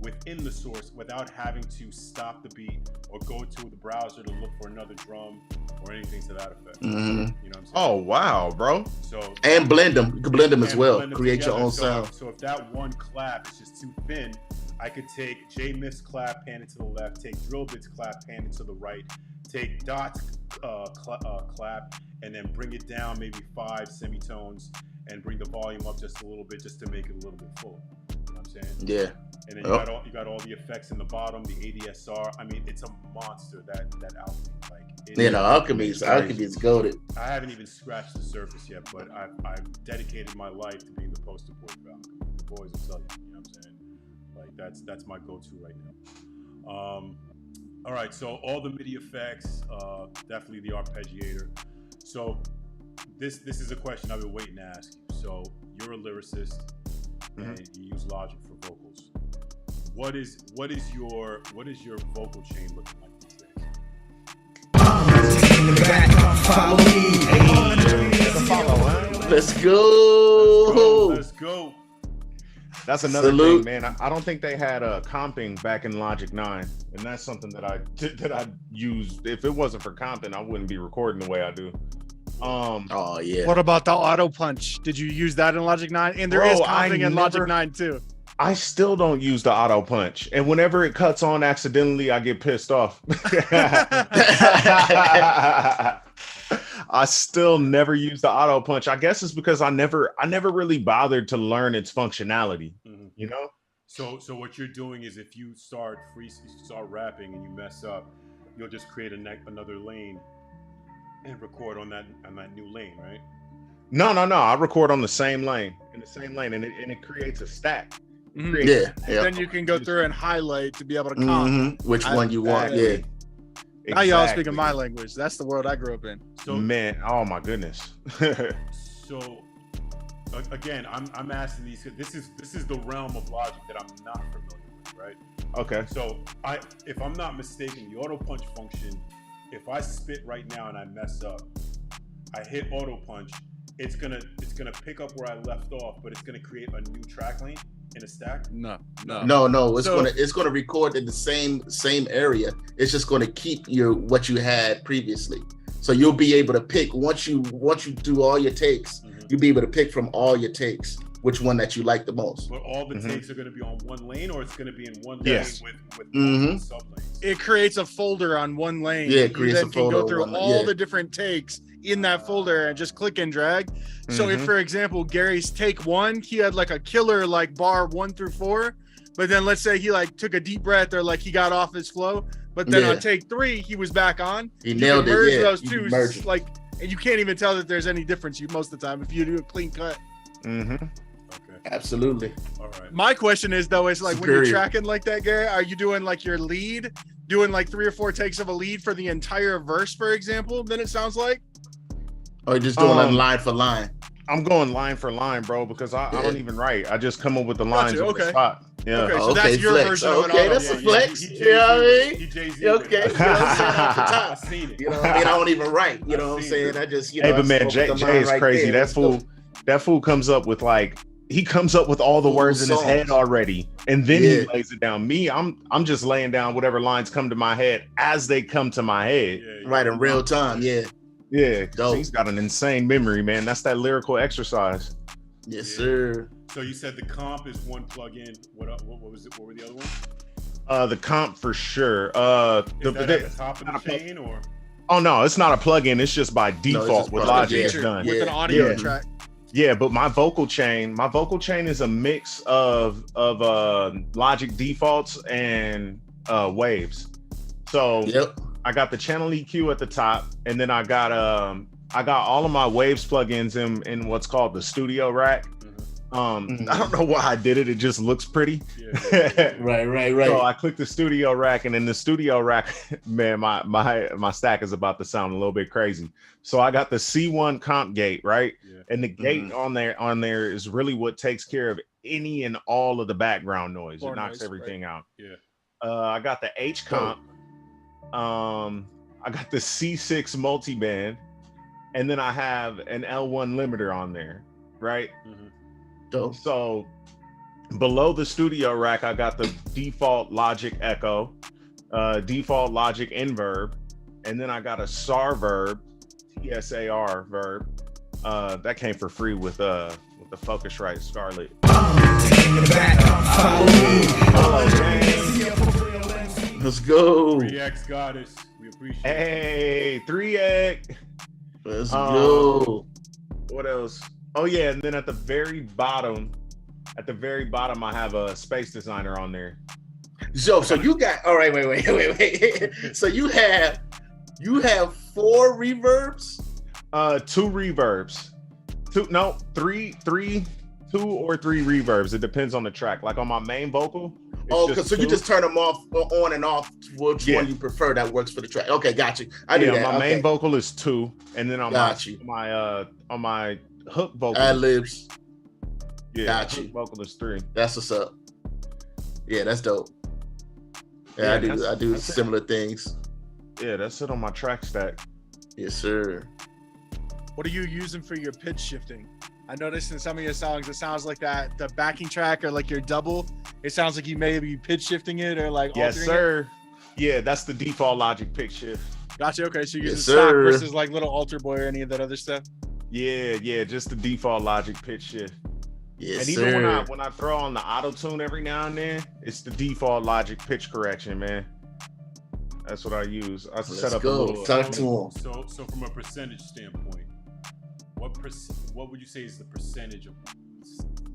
within the source without having to stop the beat or go to the browser to look for another drum or anything to that effect. You know what I'm saying? Oh wow, bro. So and blend them. You can blend them as well. Create your own sound. So if that one clap is just too thin, I could take J-Myth's clap, pan it to the left, take Drill Bit's clap, pan it to the right, take Dot's clap, and then bring it down maybe 5 semitones and bring the volume up just a little bit just to make it a little bit fuller. You know what I'm saying? Yeah. And then you got all the effects in the bottom, the ADSR. I mean, it's a monster, that album. Alchemy is goated. I haven't even scratched the surface yet, but I've dedicated my life to being the poster boy for alchemy. The boys will tell you, you know what I'm saying? Like that's my go-to right now. All right, so all the MIDI effects, definitely the arpeggiator. So this is a question I've been waiting to ask you. So you're a lyricist and you use Logic for vocals. What is your vocal chain looking like these days? Let's go. Let's go. That's another thing, man. I don't think they had comping back in Logic 9, and that's something that I used. If it wasn't for comping, I wouldn't be recording the way I do. Oh yeah. What about the auto punch? Did you use that in Logic 9? And there is comping in Logic 9 too. I still don't use the auto punch, and whenever it cuts on accidentally, I get pissed off. I still never use the auto punch. I guess it's because I never really bothered to learn its functionality. You know. So what you're doing is if you start rapping and you mess up, you'll just create another lane and record on that new lane, right? No. I record on the same lane, and it creates a stack. Yeah. Then you can go through and highlight to be able to comp which one you want. Yeah. Now y'all speaking my language. That's the world I grew up in. So man, oh my goodness. So again, I'm asking these. This is the realm of Logic that I'm not familiar with, right? Okay. So if I'm not mistaken, the auto punch function, if I spit right now and I mess up, I hit auto punch, it's gonna pick up where I left off, but it's gonna create a new track lane in a stack. No. It's gonna record in the same area. It's just gonna keep what you had previously. So you'll be able to pick once you do all your takes. You'll be able to pick from all your takes which one that you like the most. But all the takes are going to be on one lane, or it's going to be in one lane with sub lanes. It creates a folder on one lane. Yeah, it creates a folder. You then can go through all the different takes in that folder and just click and drag. So if, for example, Gary's take 1, he had like a killer like bar 1 through 4. but then let's say he like took a deep breath or like he got off his flow, but then Yeah. on take 3 he was back on. He You nailed can it. merge Yeah, those you two can merge it. like, and you can't even tell that there's any difference. Most of the time if you do a clean cut. Mm-hmm. Okay. Absolutely. All right. My question is though, is like when Superior. you're tracking like that, Gary, are you doing like your lead, doing like 3 or 4 takes of a lead for the entire verse, for example? Then it sounds like. Or just doing it line for line. I'm going line for line, bro, because I don't even write. I just come up with the lines Gotcha, on the okay. spot. Yeah. Okay, so that's your flex. version of an Okay, auto. that's a Yeah, flex. He You know what I mean? He Jay-Z. Yeah, okay. You know what I'm saying? Off the I top. seen it. You know what I mean? I don't even write. You know what I'm seen saying? it. I just, Hey, but man, Jay is crazy. That fool comes up with like he comes up with all the Full words in his songs. head already, and then he Yeah. lays it down. Me, I'm just laying down whatever lines come to my head as they come to my head. Yeah, Right, in real time. Yeah. Yeah, Dope. he's got an insane memory, man. That's that lyrical exercise. Yes, Yeah. sir. So you said the comp is one plugin. What was it? What were the other ones? The comp for sure. Is that at the top of not the a chain or? Oh no, it's not a plugin. It's just by default just with part of Logic. it. It's Feature done. with Yeah. an audio Yeah. track. Yeah, but my vocal chain is a mix of Logic defaults and waves. So Yep. I got the channel EQ at the top, and then I got all of my waves plugins in what's called the studio rack. I don't know why I did it. It just looks pretty. Yeah. Right. So I clicked the studio rack, and in the studio rack, man, my stack is about to sound a little bit crazy. So I got the C1 comp gate, right? Yeah. And the gate on there is really what takes care of any and all of the background noise. Floor It knocks noise, everything out. Yeah. I got the H comp. I got the C6 multiband, and then I have an L1 limiter on there, right? Dope. So below the studio rack, I got the default Logic Echo, default Logic Inverb, and then I got a SAR verb, TSAR verb. That came for free with the Focusrite Scarlett. Let's go. 3X Goddess. We appreciate it. Hey, 3X. Let's go. What else? Oh yeah, and then at the very bottom, I have a Space Designer on there. So you got all right. Wait. So you have 4 reverbs. 2 reverbs. 2 or 3 reverbs. It depends on the track. Like on my main vocal. So you just turn them off, on and off. Which Yeah. one you prefer that works for the track? Okay, got you. I do that. My Okay. main vocal is 2, and then on my hook vocal. Ad libs. Yeah, got hook you. vocal is 3. That's what's up. Yeah, that's dope. Yeah, I do that's it. similar things. Yeah, that's it on my track stack. Yes, sir. What are you using for your pitch shifting? I noticed in some of your songs, it sounds like that the backing track or like your double. It sounds like you may be pitch shifting it or like Yes, altering sir. Yeah, that's the default Logic pitch shift. it. Gotcha. Okay, so you're Yes, using stock sir. versus like little alter boy or any of that other stuff. Yeah, just the default Logic pitch shift. Yes, And even sir. when I throw on the auto tune every now and then, it's the default Logic pitch correction, man. That's what I use. I Let's set up go. a little. Talk to him. So from a percentage standpoint, what would you say is the percentage of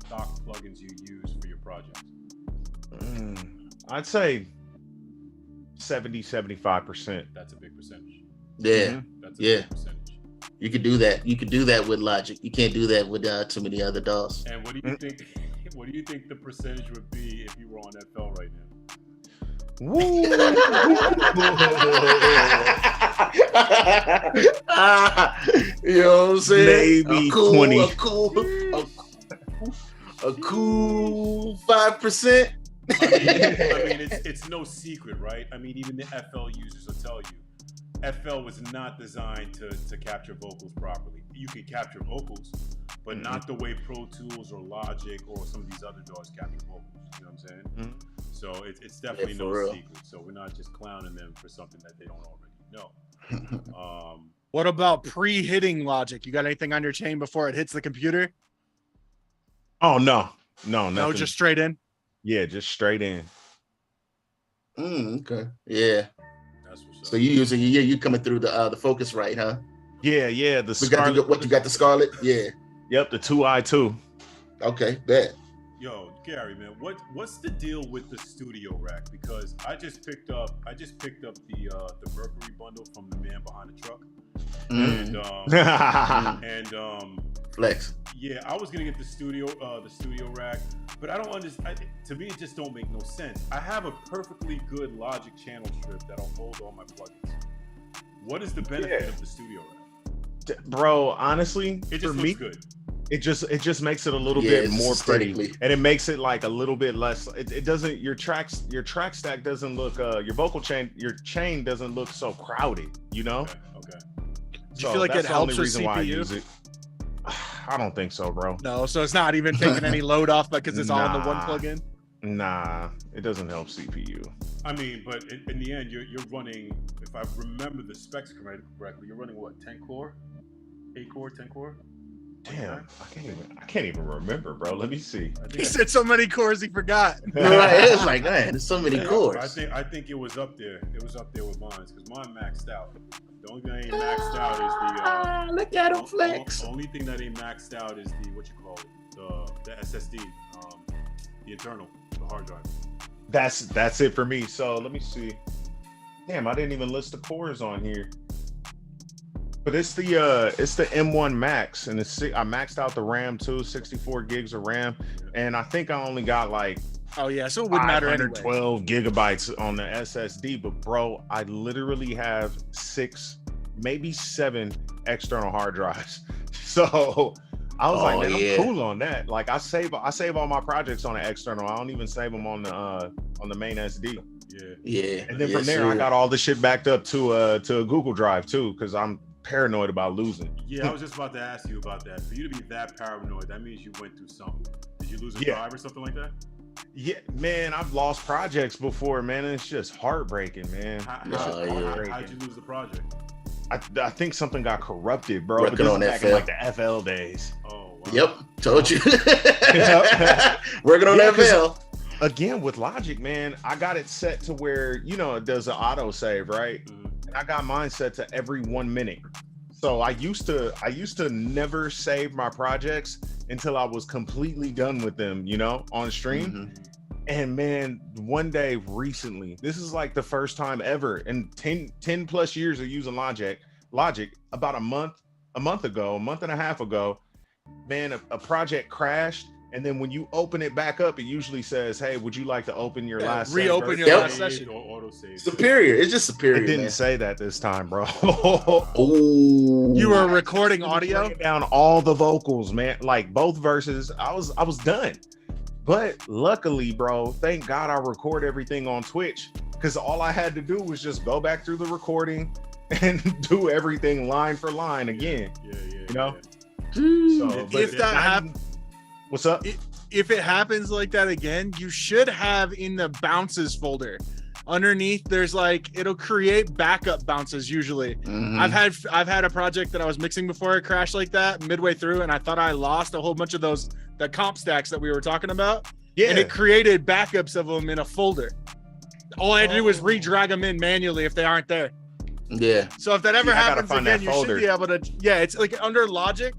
stock plugins you use for your projects? I'd say 70-75%. That's a big percentage. Yeah, That's a Yeah. big percentage. you could do that. You could do that with Logic. You can't do that with too many other DAWs. And what do you think? What do you think the percentage would be if you were on FL right now? Woo! You know what I'm saying? Maybe a cool, 20. A cool 5%. I mean, it's no secret, right? I mean, even the FL users will tell you, FL was not designed to capture vocals properly. You can capture vocals, but not the way Pro Tools or Logic or some of these other DAWs capture vocals. You know what I'm saying? So it's definitely Yeah, for no real. secret. So we're not just clowning them for something that they don't already know. What about pre-hitting Logic? You got anything on your chain before it hits the computer? Oh no, nothing. No, just straight in. Yeah, just straight in. Okay. Yeah. That's what's up. So you coming through the Focusrite, huh? Yeah. The We got Scarlett. what you got the Scarlett? Yeah. Yep, the 2i2. Okay. Bet. Yo, Gary, man, what's the deal with the studio rack? Because I just picked up the Mercury bundle from the man behind the truck, and Flex. yeah, I was gonna get the studio rack, but I don't understand. To me, it just don't make no sense. I have a perfectly good Logic channel strip that'll hold all my plugins. What is the benefit of the studio rack? Bro, honestly, It for just me, looks good. it just makes it a little Yeah, bit it's more pretty, aesthetically. and it makes it like a little bit less. It doesn't your track stack doesn't look your vocal chain doesn't look so crowded. You know. Okay. Do you feel like it that's the only helps with reason why I CPU? use it. I don't think so, bro. No, so it's not even taking any load off because it's all in the one Nah. plugin. Nah, it doesn't help CPU. I mean, but in the end, you're running. If I remember the specs correctly, you're running what? 10 core, 8 core, 10 core. Damn, I can't even remember, bro. Let me see. I think He said so many cores he forgot. Right, it's like, man, there's so many cores. I think it was up there. It was up there with mine because mine maxed out. The only thing that ain't maxed out is the. Look at him flex. Only thing that ain't maxed out is the what you call it, the SSD, the internal, the hard drive. That's it for me. So let me see. Damn, I didn't even list the cores on here. But it's the M1 Max, and I maxed out the RAM too, 64 gigs of RAM, and I think I only got like Oh yeah, so it wouldn't matter anyway. 512 gigabytes on the SSD. But bro, I literally have 6, maybe 7 external hard drives. So I was like, man, I'm cool on that. Like I save all my projects on the external. I don't even save them on the main SD. Yeah. And then from there, I got all the shit backed up to a Google Drive too, because I'm paranoid about losing. Yeah, I was just about to ask you about that. For you to be that paranoid, that means you went through something. Did you lose a drive or something like that? Yeah, man, I've lost projects before, man. And it's just heartbreaking, man. How'd you lose the project? I think something got corrupted, bro. Working But this on is back FL. in like the FL days. Oh, wow. Yep, told you. Working on that FL. Again, with Logic, man, I got it set to where, you know, it does an auto save, right? And I got mine set to every 1 minute. So I used to never save my projects until I was completely done with them, you know, on stream. And man, one day recently, this is like the first time ever in 10 plus years of using Logic, about a month and a half ago, man, a project crashed. And then when you open it back up, it usually says, hey, would you like to open your last reopen your Yep. last session? Superior. It's just superior. It didn't man. say that this time, bro. Ooh. You were recording audio? Bringing down all the vocals, man. Like both verses, I was done. But luckily, bro, thank God I record everything on Twitch, because all I had to do was just go back through the recording and do everything line for line again. You know? So, If that happens, what's up? If it happens like that again, you should have in the bounces folder underneath, there's like, it'll create backup bounces usually. I've had a project that I was mixing before it crashed like that midway through, and I thought I lost a whole bunch of the comp stacks that we were talking about. Yeah. And it created backups of them in a folder. All I had to do was re-drag them in manually if they aren't there. Yeah. So if that ever I gotta happens find again, that you folder. should be able to, it's like under Logic,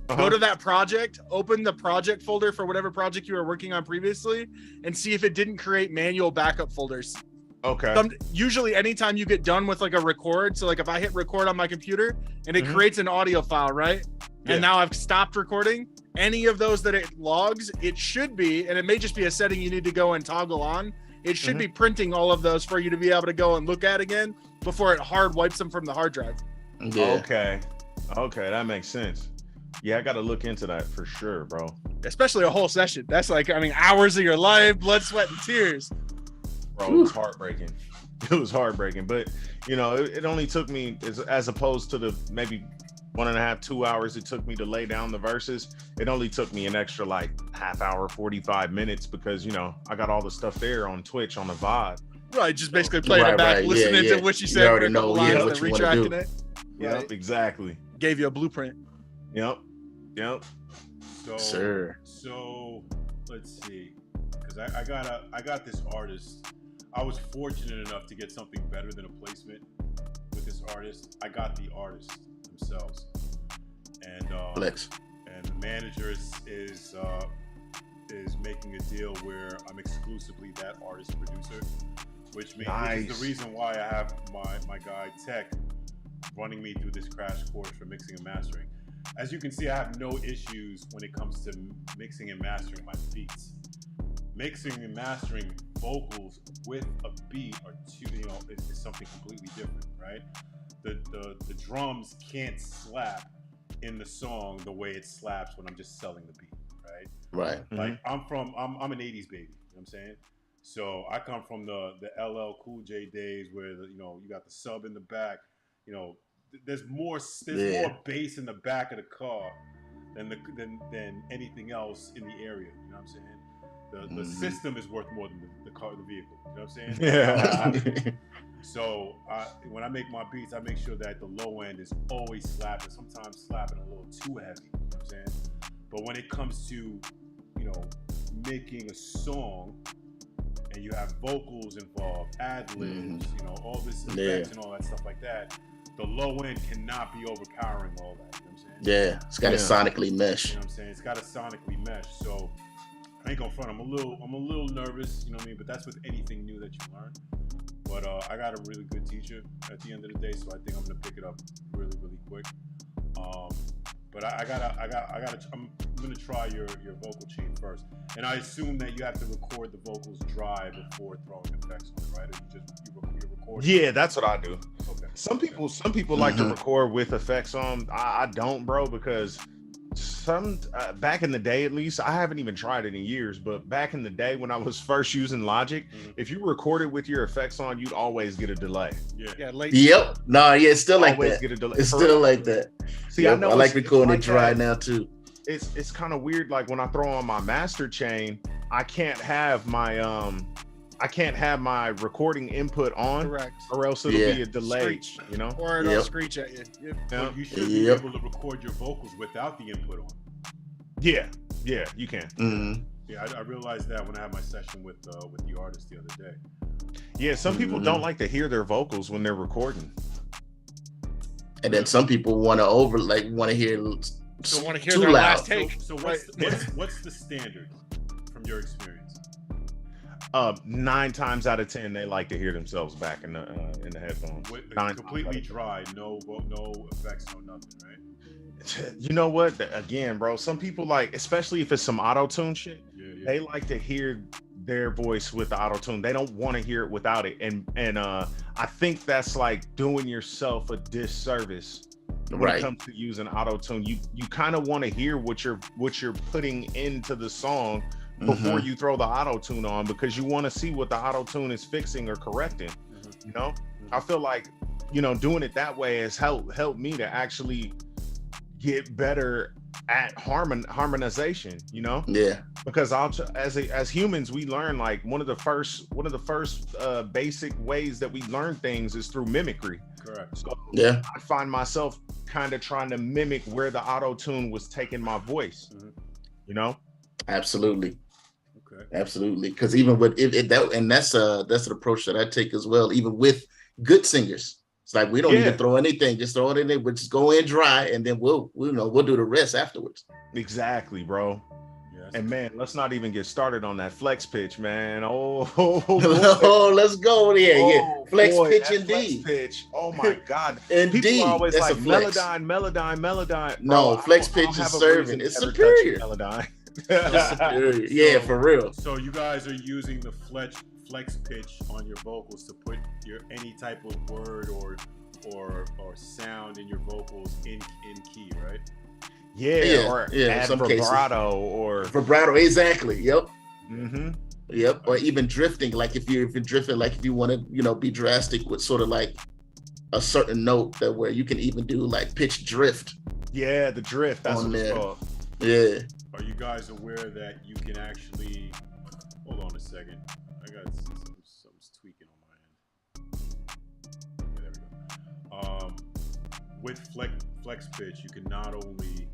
go to that project, open the project folder for whatever project you were working on previously, and see if it didn't create manual backup folders. Okay. Usually anytime you get done with like a record, so like if I hit record on my computer and it creates an audio file, right? Yeah. And now I've stopped recording, any of those that it logs, it should be, and it may just be a setting you need to go and toggle on, it should be printing all of those for you to be able to go and look at again before it hard wipes them from the hard drive. Yeah. Okay, that makes sense. Yeah, I got to look into that for sure, bro. Especially a whole session. That's like, I mean, hours of your life, blood, sweat, and tears. Bro, it was heartbreaking. It was heartbreaking, but you know, it only took me, as opposed to the maybe 1.5, 2 hours it took me to lay down the verses, it only took me an extra like half hour, 45 minutes, because you know, I got all the stuff there on Twitch on the VOD. Right, just basically playing it back, listening to what you said for a couple lines, and retracting it. Yep, exactly. Gave you a blueprint. Yep. So let's see, because I got this artist. I was fortunate enough to get something better than a placement with this artist. I got the artist themselves, and Flex. And the manager is is making a deal where I'm exclusively that artist producer, which means Nice. which is the reason why I have my guy Tech running me through this crash course for mixing and mastering. As you can see, I have no issues when it comes to mixing and mastering my beats. Mixing and mastering vocals with a beat are two, is something completely different, right? The drums can't slap in the song the way it slaps when I'm just selling the beat, right? Right. Like I'm an 80s baby, you know what I'm saying? So I come from the LL Cool J days where you got the sub in the back, there's more bass in the back of the car than anything else in the area, you know what I'm saying? The system is worth more than the vehicle, you know what I'm saying? Yeah. So when I make my beats, I make sure that the low end is always slapping, sometimes slapping a little too heavy, you know what I'm saying? But when it comes to, making a song and you have vocals involved, ad-libs, all this effects and all that stuff like that, the low end cannot be overpowering all that, you know what I'm saying? Yeah, it's got to sonically mesh. You know what I'm saying? It's got to sonically mesh. So I ain't gonna front, I'm a little nervous, you know what I mean? But that's with anything new that you learn. But I got a really good teacher at the end of the day, so I think I'm gonna pick it up really, really quick. But I'm gonna try your vocal chain first, and I assume that you have to record the vocals dry before throwing effects on it, right? Or you record. Yeah, that's what I do. Okay. Some people like to record with effects on. I don't, bro, because back in the day, at least, I haven't even tried it in years, but back in the day when I was first using Logic, if you recorded with your effects on, you'd always get a delay. Yeah, late. Yep. No, yeah, it's still like Always that. get a delay. It's still like that. See, I know I like it's recording like it dry that. now too. It's kind of weird. Like when I throw on my master chain, I can't have my recording input on, Correct. or else it'll be a delay. Screech. You know, Or it'll screech at you. Yep. But you should be able to record your vocals without the input on. Yeah, you can. Mm-hmm. Yeah, I realized that when I had my session with the artist the other day. Yeah, some people don't like to hear their vocals when they're recording. And then some people want to hear So want to hear too their loud. last take. So what's the standard from your experience? 9 times out of 10, they like to hear themselves back in the headphones. Completely dry, no effects, no nothing, right? You know what? Again, bro, some people like, especially if it's some auto-tune shit, they like to hear their voice with the auto-tune. They don't want to hear it without it. And I think that's like doing yourself a disservice when it comes to using auto-tune. You kind of want to hear what you're putting into the song before you throw the auto-tune on, because you want to see what the auto-tune is fixing or correcting. You know, I feel like, doing it that way has helped me to actually get better at harmonization, because as humans, we learn, like, one of the first basic ways that we learn things is through mimicry. Correct. So I find myself kind of trying to mimic where the auto-tune was taking my voice. Absolutely. Okay. Absolutely. Because even with that's an approach that I take as well, even with good singers. It's like we don't need to throw anything, just throw it in there, but just go in dry, and then we'll do the rest afterwards. Exactly, bro. Yes. And man, let's not even get started on that flex pitch, man. Oh, let's go there. Flex pitch indeed. Flex pitch. Oh my God. Indeed. People are always That's like Melodyne. Bro, No, flex pitch is serving. It's superior. Melodyne. It's superior. Yeah, for real. So you guys are using the flex pitch on your vocals to put any type of word or sound in your vocals in key, right? Add some vibrato cases. or vibrato. Exactly. Yep. Mm-hmm. Yep. Or even drifting. Like if you're drifting, like if you want to, be drastic with sort of like a certain note that where you can even do like pitch drift. Yeah, the drift. That's what it's called. Yeah. Are you guys aware that you can actually? Hold on a second. I got something's tweaking on my end. Okay, there we go. With flex pitch, you can not only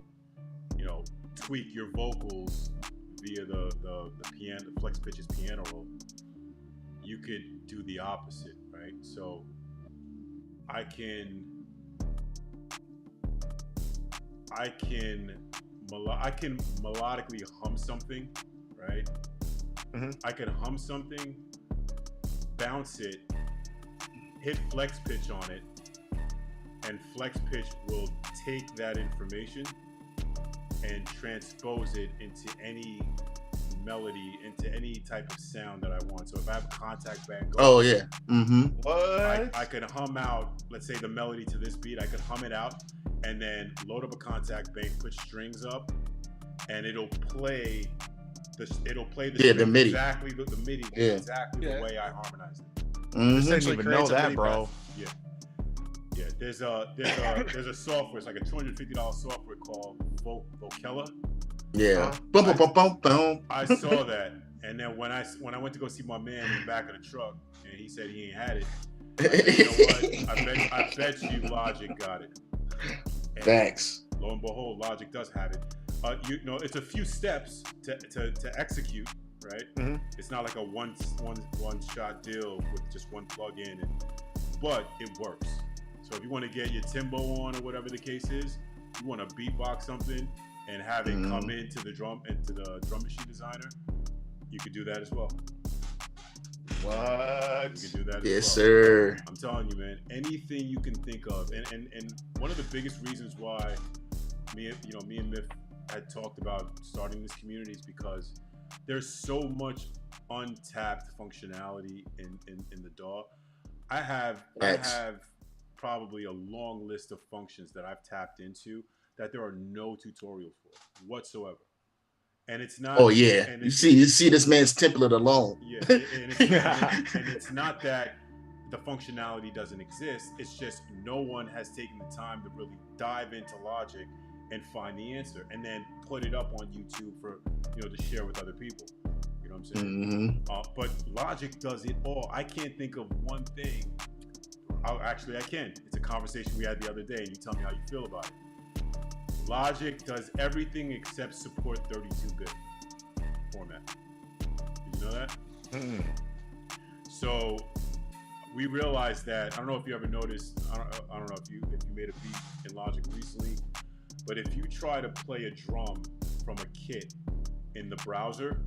tweak your vocals via the piano, flex pitch's piano roll. You could do the opposite, right? So I can melodically hum something, right? right? Mm-hmm. I could hum something, bounce it, hit flex pitch on it, and flex pitch will take that information and transpose it into any melody, into any type of sound that I want. So if I have a contact band going, Oh yeah. Mm-hmm. What? I could hum out, let's say the melody to this beat, I could hum it out and then load up a contact bank, put strings up, and it'll play the the MIDI. exactly the MIDI Yeah. exactly the way I harmonized it. I Mm-hmm. didn't even know creates a that, MIDI bro. Yeah. Yeah, there's a software, it's like a $250 software called Vocella. Yeah. Boom, boom, boom, boom, boom. I saw that, and then when I went to go see my man in the back of the truck, and he said he ain't had it, I said, you know what? I bet you Logic got it. And Thanks. lo and behold, Logic does have it. You know, it's a few steps to execute, right? Mhm. It's not like a one shot deal with just one plug in, but it works. So if you want to get your Timbo on or whatever the case is, you want to beatbox something and have it come into the drum machine designer, you could do that as well. What? You could do that Yes, as well. sir. I'm telling you, man, anything you can think of. And one of the biggest reasons why me and Myth had talked about starting this community is because there's so much untapped functionality in the DAW. I have probably a long list of functions that I've tapped into that there are no tutorials for whatsoever. And it's not. Oh yeah. and You it's- see this man's template alone. Yeah, and it's not that the functionality doesn't exist. It's just no one has taken the time to really dive into Logic and find the answer, and then put it up on YouTube for to share with other people. You know what I'm saying? Mm-hmm. But Logic does it all. I can't think of one thing. Actually, I can. It's a conversation we had the other day, and you tell me how you feel about it. Logic does everything except support 32-bit format. Did you know that? Mm. So we realized that. I don't know if you ever noticed. I don't know if you made a beat in Logic recently, but if you try to play a drum from a kit in the browser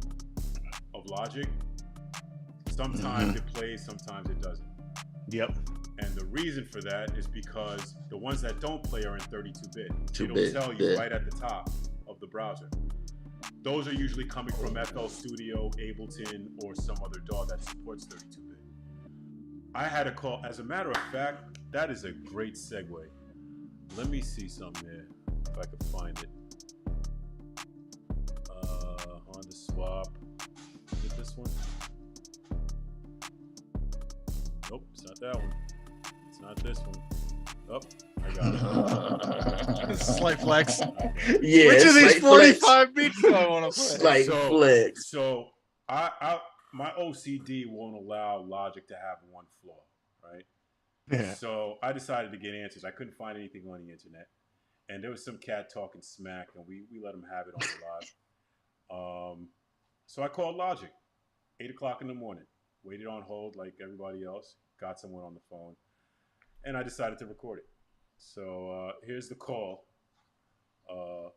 of Logic, sometimes it plays, sometimes it doesn't. Yep. And the reason for that is because the ones that don't play are in 32-bit. It'll 2-bit, tell you yeah. right at the top of the browser. Those are usually coming from FL Studio, Ableton, or some other DAW that supports 32-bit. I had a call. As a matter of fact, that is a great segue. Let me see something there, if I could find it. Honda Swap. Is it this one? Nope, it's not that one. It's not this one. Oh, I got it. Slight flex. Yeah. Which of these slight flex. 45 beats do I want to play? Slight flex. So my OCD won't allow Logic to have one flaw, right? Yeah. So I decided to get answers. I couldn't find anything on the internet, and there was some cat talking smack, and we let him have it on the live. So I called Logic, 8 o'clock in the morning, waited on hold like everybody else, got someone on the phone, and I decided to record it. So here's the call of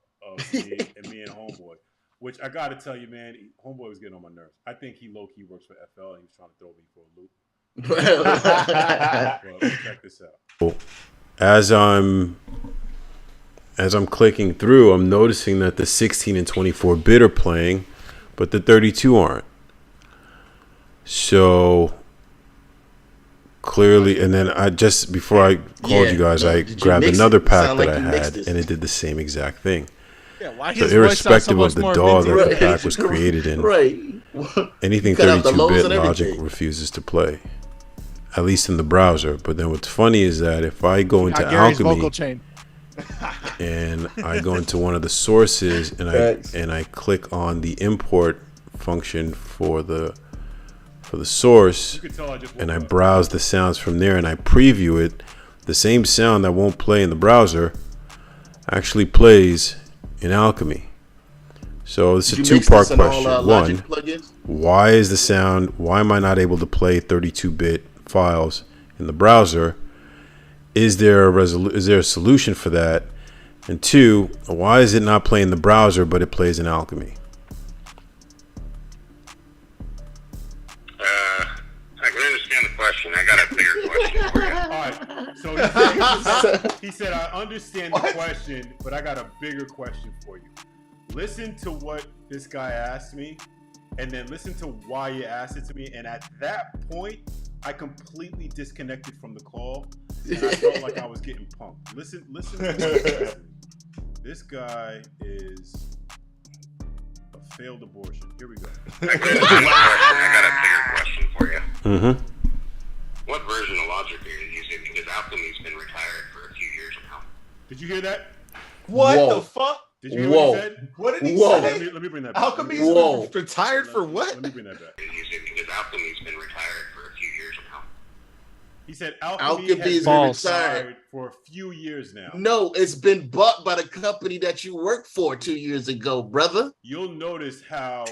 me and Homeboy, which I got to tell you, man, Homeboy was getting on my nerves. I think he low-key works for FL, and he was trying to throw me for a loop. Well, check this out. As I'm clicking through, I'm noticing that the 16 and 24 bit are playing, but the 32 aren't. So clearly, and then before I called you guys, I grabbed another pack that I had, and it did the same exact thing. Yeah, why So his voice sounds so irrespective much of the more DAW that vintage? the pack was created in, Right. anything Cut out the lows 32-bit and Logic everything. refuses to play, at least in the browser. But then what's funny is that if I go into Not Gary's Alchemy vocal chain. and I go into one of the sources Facts. and I click on the import function for the source, and I browse the sounds from there and I preview it, the same sound that won't play in the browser actually plays in Alchemy. So it's a Did you mix two-part this in all, question. Logic One, plugins? why am I not able to play 32-bit files in the browser? Is there a solution for that? And two, why is it not playing in the browser but it plays in Alchemy? He said, I understand the question, but I got a bigger question for you. Listen to what this guy asked me, and then listen to why he asked it to me. And at that point, I completely disconnected from the call, and I felt like I was getting punked. Listen to what he said to me. This guy is a failed abortion. Here we go. I got a bigger question for you. Mm-hmm. What version of Logic are you using? Because Alchemy's been retired for a few years now. Did you hear that? What Whoa. the fuck? Did you hear what he said? What did he Whoa. say? Let me bring that back. Alchemy's Whoa. retired for what? Let me bring that back. Are you using? Because Alchemy's been retired for a few years now. He said Alchemy Alchemy's has been false. retired for a few years now. No, it's been bought by the company that you worked for 2 years ago, brother. You'll notice how.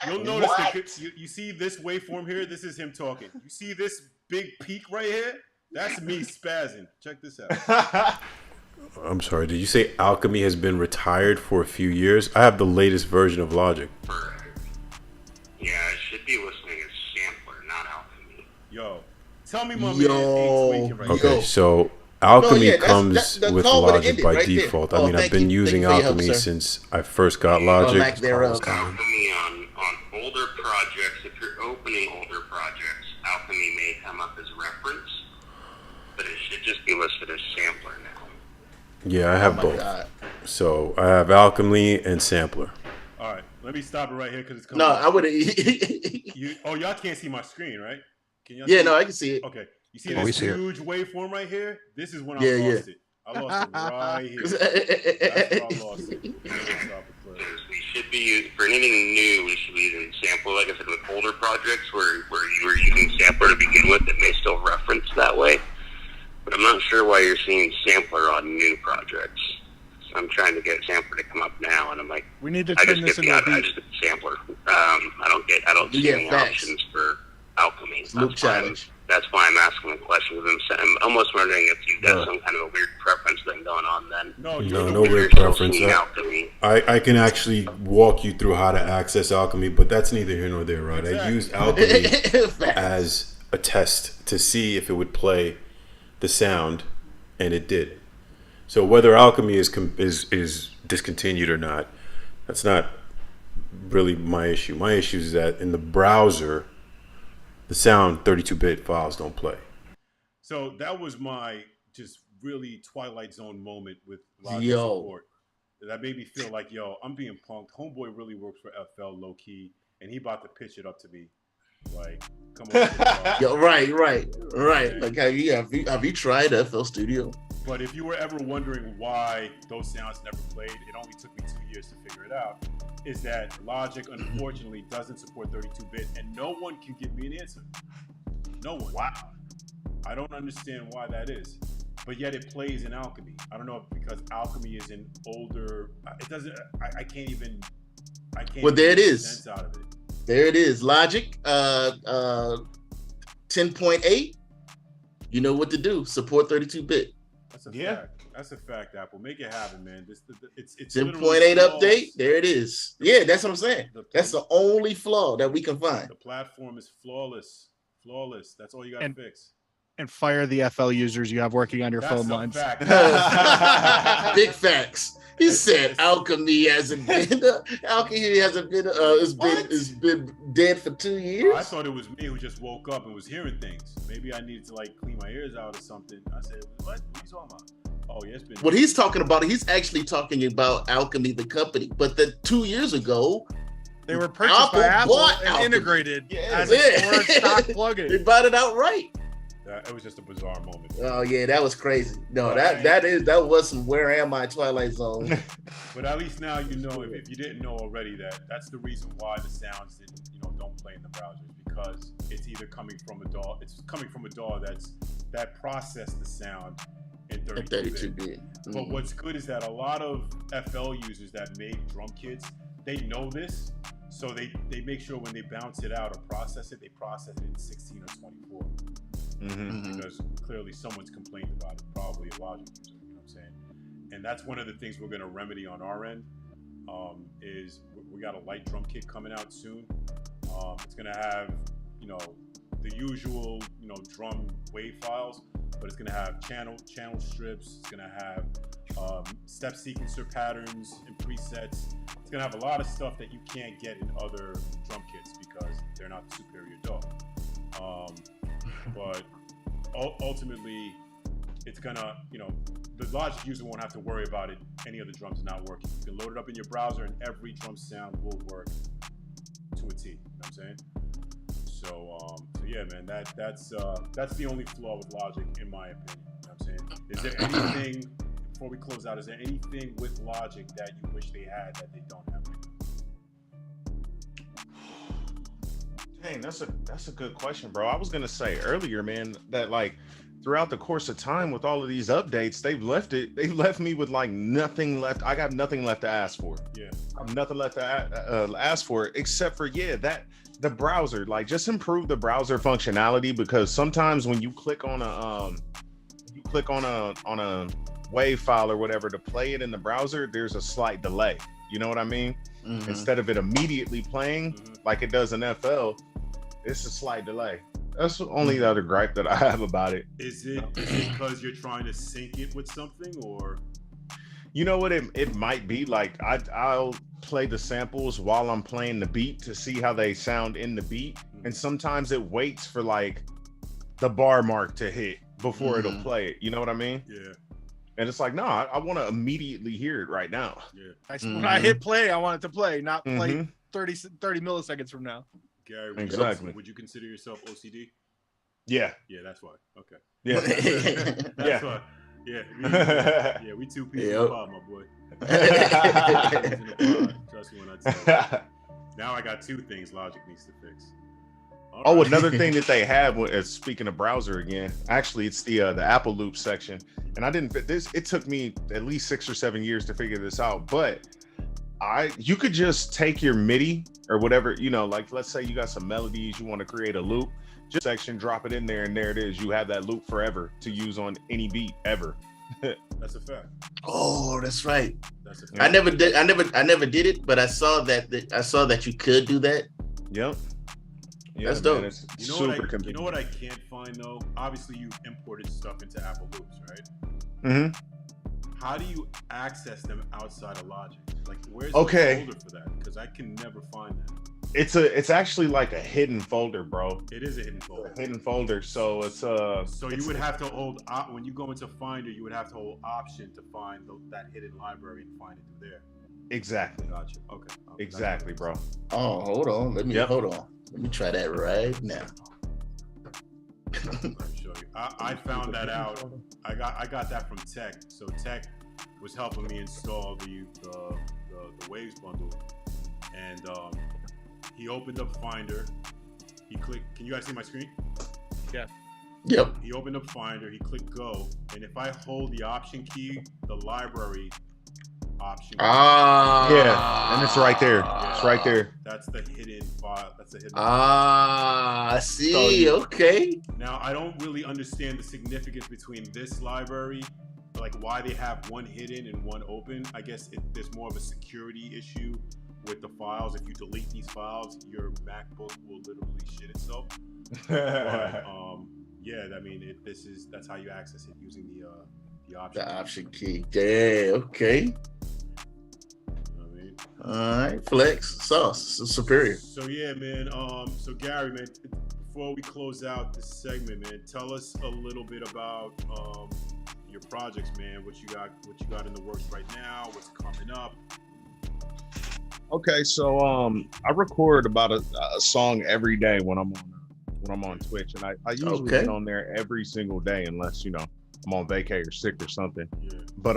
You'll notice that you see this waveform here. This is him talking. You see this big peak right here? That's me spazzing. Check this out. I'm sorry, did you say Alchemy has been retired for a few years? I have the latest version of Logic. Yeah, I should be listening as Sampler, not Alchemy. Yo, tell me my man Yo. ain't tweaking right Okay, now. so Alchemy yeah, comes the with call would've Logic ended by right there. default. Oh, I mean, I've thank been you. using Thank you for your help, Alchemy sir. since I first got Logic. lack thereof. Alchemy on older projects, if you're opening older projects, Alchemy may come up as reference, but it should just be listed as Sampler now. Yeah, I have Oh my both. God. So I have Alchemy and Sampler. All right, let me stop it right here because it's coming. No, up. I would have. Y'all can't see my screen, right? Can y'all Yeah, see no, it? I can see it. Okay, you see Oh, we this see it. huge waveform right here? This is when Yeah, I yeah. lost it. I lost it right here. That's where I lost it. We should be, for anything new, we should be using Sampler. Like I said, with older projects where you were using Sampler to begin with, it may still reference that way. But I'm not sure why you're seeing Sampler on new projects. So I'm trying to get Sampler to come up now, and I'm like, We need to I turn just this get into a I beat. just get Sampler. I don't see Yeah, any facts. options for Alchemy. Loop challenge. That's why I'm asking the question. I'm almost wondering if you've got some kind of a weird preference thing going on then. No, No You're weird still preference. seeing Alchemy. I can actually walk you through how to access Alchemy, but that's neither here nor there, right? I used Alchemy as a test to see if it would play the sound, and it did. So whether Alchemy is discontinued or not, that's not really my issue. My issue is that in the browser, the sound 32-bit files don't play. So that was my just really Twilight Zone moment with Logic Yo. support. That made me feel like, yo, I'm being punked. Homeboy really works for FL low key, and he about to pitch it up to me. Like, come on. Yo, right. Like, have you tried FL Studio? But if you were ever wondering why those sounds never played, it only took me 2 years to figure it out, is that Logic, unfortunately, doesn't support 32-bit, and no one can give me an answer. No one. Wow. I don't understand why that is. But yet it plays in Alchemy. I don't know if because Alchemy is an older... It doesn't... I can't even... Well, there it make is. sense out of it. There it is. Logic 10.8. You know what to do. Support 32-bit. That's a fact. That's a fact, Apple. Make it happen, man. It's 10.8 literally update. flawless. There it is. Yeah, that's what I'm saying. That's the only flaw that we can find. The platform is flawless. Flawless. That's all you got to fix. And fire the FL users you have working on your That's phone a lines. fact. Big facts. He said Alchemy hasn't been has been dead for 2 years. I thought it was me who just woke up and was hearing things. Maybe I needed to like clean my ears out or something. I said, "What? What are you talking about?" Oh, yeah, it's been. What he's talking about, he's actually talking about Alchemy, the company. But 2 years ago, They were purchased by Apple Apple bought and Alchemy. integrated as Yeah. a storage stock they plugin. bought it outright. It was just a bizarre moment. Oh yeah, that was crazy. No, Right. that was some Where Am I Twilight Zone. But at least now you know, if you didn't know already, that's the reason why the sounds don't play in the browsers, because it's either coming from a DAW. It's coming from a DAW that processed the sound in 32-bit. But what's good is that a lot of FL users that make drum kits, they know this, so they make sure when they bounce it out or process it, they process it in 16 or 24. Because clearly someone's complained about it, probably a Logic user, you know what I'm saying? And that's one of the things we're going to remedy on our end, is we got a light drum kit coming out soon. It's going to have, the usual, drum wave files, but it's gonna have channel strips. It's gonna have step sequencer patterns and presets. It's gonna have a lot of stuff that you can't get in other drum kits because they're not the superior DAW. But ultimately, it's gonna, the Logic user won't have to worry about it. Any of the drums not working. You can load it up in your browser, and every drum sound will work to a T. You know what I'm saying? So yeah, man, that's the only flaw with Logic, in my opinion. You know what I'm saying? Is there anything before we close out? Is there anything with Logic that you wish they had that they don't have right now? Dang, that's a good question, bro. I was gonna say earlier, man, that like throughout the course of time with all of these updates, they've left me with like nothing left. I got nothing left to ask for. Yeah, I have nothing left to ask for except for the browser. Like, just improve the browser functionality, because sometimes when you click on a WAV file or whatever to play it in the browser, there's a slight delay. You know what I mean? Mhm. Instead of it immediately playing like it does in FL, it's a slight delay. That's the only other gripe that I have about it. Is it because you're trying to sync it with something, or? You know what it might be like? I'll play the samples while I'm playing the beat to see how they sound in the beat, and sometimes it waits for like the bar mark to hit before it'll play it. You know what I mean? Yeah. And it's like, no, I want to immediately hear it right now. Yeah. When I hit play, I want it to play, not play 30 milliseconds from now. Gary, Exactly. Would you consider yourself OCD? Yeah. Yeah, that's why. Okay. Yeah. That's why. Yeah. We two pieces in the pod, my boy. Trust me when I tell you. Now I got two things Logic needs to fix. All right. Another thing that they have, speaking of browser again, actually it's the Apple Loop section, and I didn't fit this. It took me at least 6 or 7 years to figure this out, but you could just take your MIDI or whatever, like let's say you got some melodies, you want to create a loop, just section, drop it in there, and there it is. You have that loop forever to use on any beat ever. That's a fact. Oh, that's right. That's a fact. I never did it, but I saw that you could do that. Yep. Yeah, that's dope. It's You know what I can't find though? Obviously, you imported stuff into Apple Loops, right? Mm-hmm. How do you access them outside of Logic? Like, where's the folder for that? Because I can never find that. It's actually like a hidden folder, bro. It is a hidden folder. So it's So you would have to hold when you go into Finder, you would have to hold Option to find that hidden library and find it through there. Exactly. Gotcha. Okay. Exactly, bro. Oh, hold on. Let me try that right now. Let me show you. I found that out. I got that from Tech. So Tech was helping me install the Waves bundle, and he opened up Finder. He clicked. Can you guys see my screen? Yeah. Yep. He opened up Finder. He clicked Go, and if I hold the Option key, the library option. Yeah, and it's right there. It's right there. That's the hidden file. That's the hidden. I see. Okay. Now I don't really understand the significance between this library, like why they have one hidden and one open. I guess there's more of a security issue with the files. If you delete these files, your MacBook will literally shit itself. But, yeah, I mean, that's how you access it, using the option. The option key. Yeah. Okay. All right, flex sauce superior. So yeah, man. So Gary, man, before we close out this segment, man, tell us a little bit about your projects, man. What you got in the works right now? What's coming up? Okay, so I record about a song every day when I'm on Twitch, and I usually get on there every single day unless I'm on vacay or sick or something. Yeah. But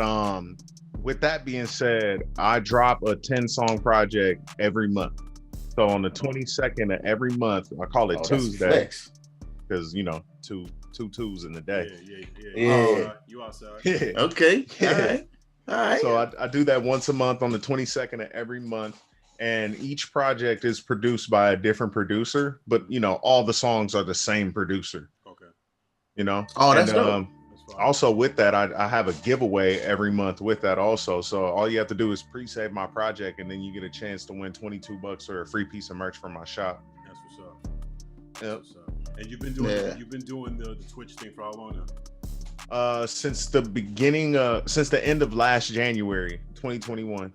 with that being said, I drop a 10-song project every month. So on the 22nd of every month, I call it Tuesday because two twos in the day. Yeah. You outside? Yeah. Okay. All right. So I do that once a month on the 22nd of every month, and each project is produced by a different producer, but all the songs are the same producer. Okay. Oh, that's dope. Also with that, I have a giveaway every month with that also. So all you have to do is pre-save my project, and then you get a chance to win $22 or a free piece of merch from my shop. That's what's up. Yep. And you've been doing the Twitch thing for how long now? since the end of last January, 2021.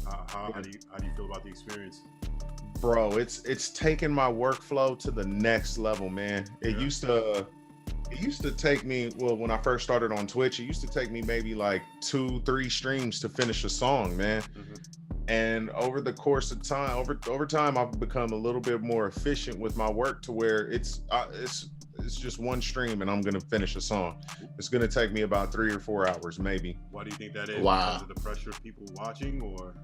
How do you feel about the experience? Bro, it's taken my workflow to the next level, man. It used to take me, well, when I first started on Twitch, it used to take me maybe like 2-3 streams to finish a song, man. And over the course of time, over time, I've become a little bit more efficient with my work to where it's just one stream and I'm gonna finish a song. It's gonna take me about 3 or 4 hours, maybe. Why do you think that is? Wow. Because of the pressure of people watching, or?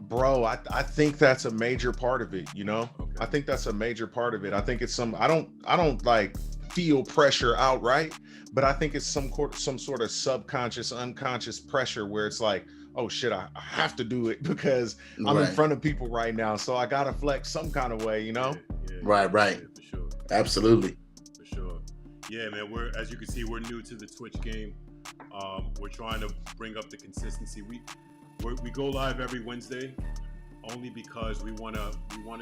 Bro, I think that's a major part of it, you know? Okay. I think that's a major part of it. I think it's I don't like feel pressure outright, but I think it's some sort of subconscious, unconscious pressure where it's like, oh shit, I have to do it because I'm in front of people right now. So I gotta flex some kind of way, you know? Right. Yeah, for sure. Absolutely. For sure. Yeah, man, as you can see, we're new to the Twitch game. We're trying to bring up the consistency. We go live every Wednesday only because we wanted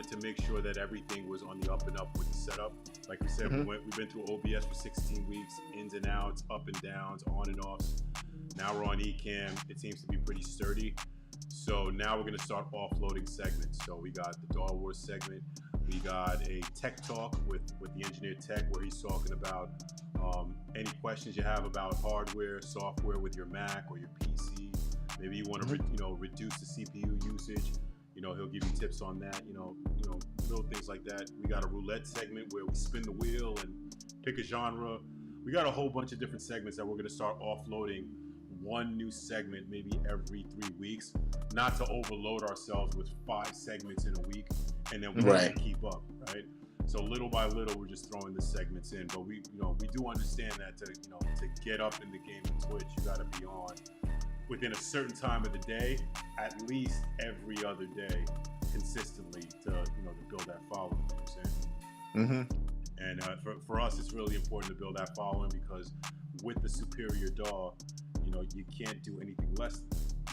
to make sure that everything was on the up and up with the setup. Like we said, we've been through OBS for 16 weeks, ins and outs, up and downs, on and offs. Now we're on Ecamm. It seems to be pretty sturdy. So now we're going to start offloading segments. So we got the Dog Wars segment. We got a tech talk with the engineer Tech, where he's talking about any questions you have about hardware, software with your Mac or your PC. Maybe you want to reduce the CPU usage. He'll give you tips on that. Little things like that. We got a roulette segment where we spin the wheel and pick a genre. We got a whole bunch of different segments that we're going to start offloading. One new segment maybe every 3 weeks, not to overload ourselves with 5 segments in a week, and then we can't keep up, right? So little by little, we're just throwing the segments in, but we do understand that to get up in the game of Twitch, you got to be on within a certain time of the day, at least every other day, consistently to build that following. You know what I'm saying? And for us, it's really important to build that following because with the superior DAW, you can't do anything less than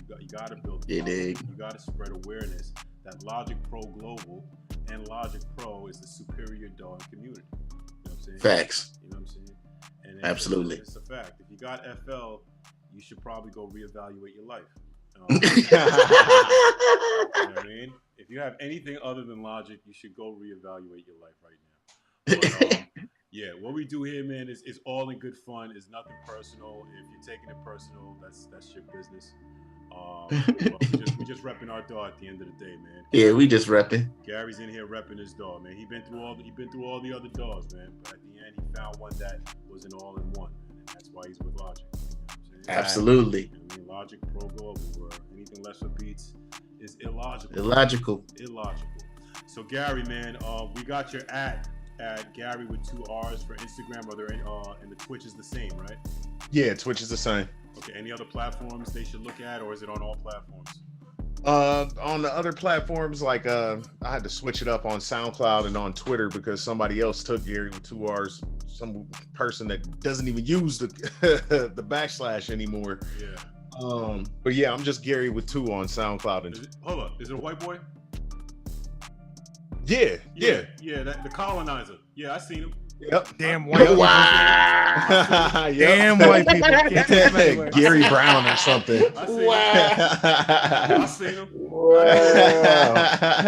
that. You got to build the following. You got to spread awareness that Logic Pro Global and Logic Pro is the superior DAW community. You know what I'm saying? Facts. You know what I'm saying? And absolutely. It's a fact. If you got FL, you should probably go reevaluate your life. You know what I mean? If you have anything other than Logic, you should go reevaluate your life right now. But, yeah, what we do here, man, is all in good fun. It's nothing personal. If you're taking it personal, that's your business. We just repping our DAW at the end of the day, man. Yeah, we just repping. Gary's in here repping his DAW, man. He been through all the other DAWs, man. But at the end, he found one that was an all-in-one, man, and that's why he's with Logic. You know what I'm saying? Absolutely. I mean, Logic Pro Global, where anything less for beats is illogical. Illogical. So Gary, man, we got your at Gary with 2 R's for Instagram. Are there and the Twitch is the same, right? Yeah, Twitch is the same. Okay. Any other platforms they should look at, or is it on all platforms? On the other platforms, like I had to switch it up on SoundCloud and on Twitter because somebody else took Gary with 2 R's. Some person that doesn't even use the the backslash anymore. Yeah. But yeah, I'm just Gary with 2 on SoundCloud. And hold up, is it a white boy? Yeah. The colonizer. Yeah, I seen him. Yep. Damn white people. Wow. Damn white people. Can't take them anywhere. Gary Brown or something. I seen him. Wow.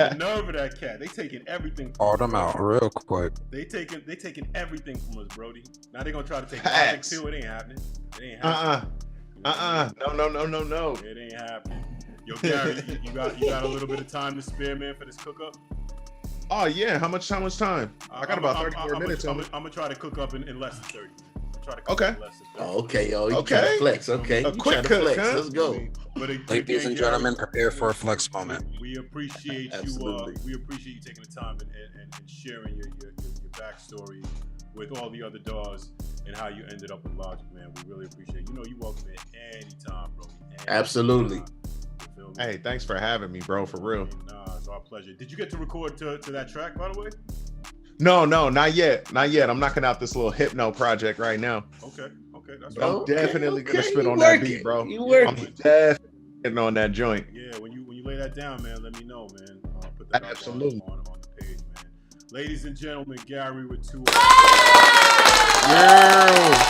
The nerve of that cat. They taking everything. All them out real quick. They taking everything from us, Brody. Now they gonna try to take Logic too. It ain't happening. It ain't happening. No. It ain't happening. Yo, Gary, you got a little bit of time to spare, man, for this cook up? Oh yeah, how much time? I got about 30 more minutes. I'm gonna try to cook up in less than 30. Okay. Okay, yo, you trying to flex? Okay, a quick cook. Flex. Let's go. Ladies and gentlemen, prepare for a flex moment. We appreciate Absolutely. you. We appreciate you taking the time and sharing your backstory with all the other DAWs and how you ended up with Logic, man. We really appreciate it. You welcome it anytime, bro. Absolutely. Hey, thanks for having me, bro. For real. Nah, it's our pleasure. Did you get to record to that track, by the way? No, not yet. I'm knocking out this little hypno project right now. Okay. That's But I'm Okay, definitely gonna spit you on working. that beat, bro. You working. I'm definitely getting on that joint. Yeah, when you lay that down, man, let me know, man. I'll put that Absolutely. up on the page, man. Ladies and gentlemen, Gary with 2 Yeah.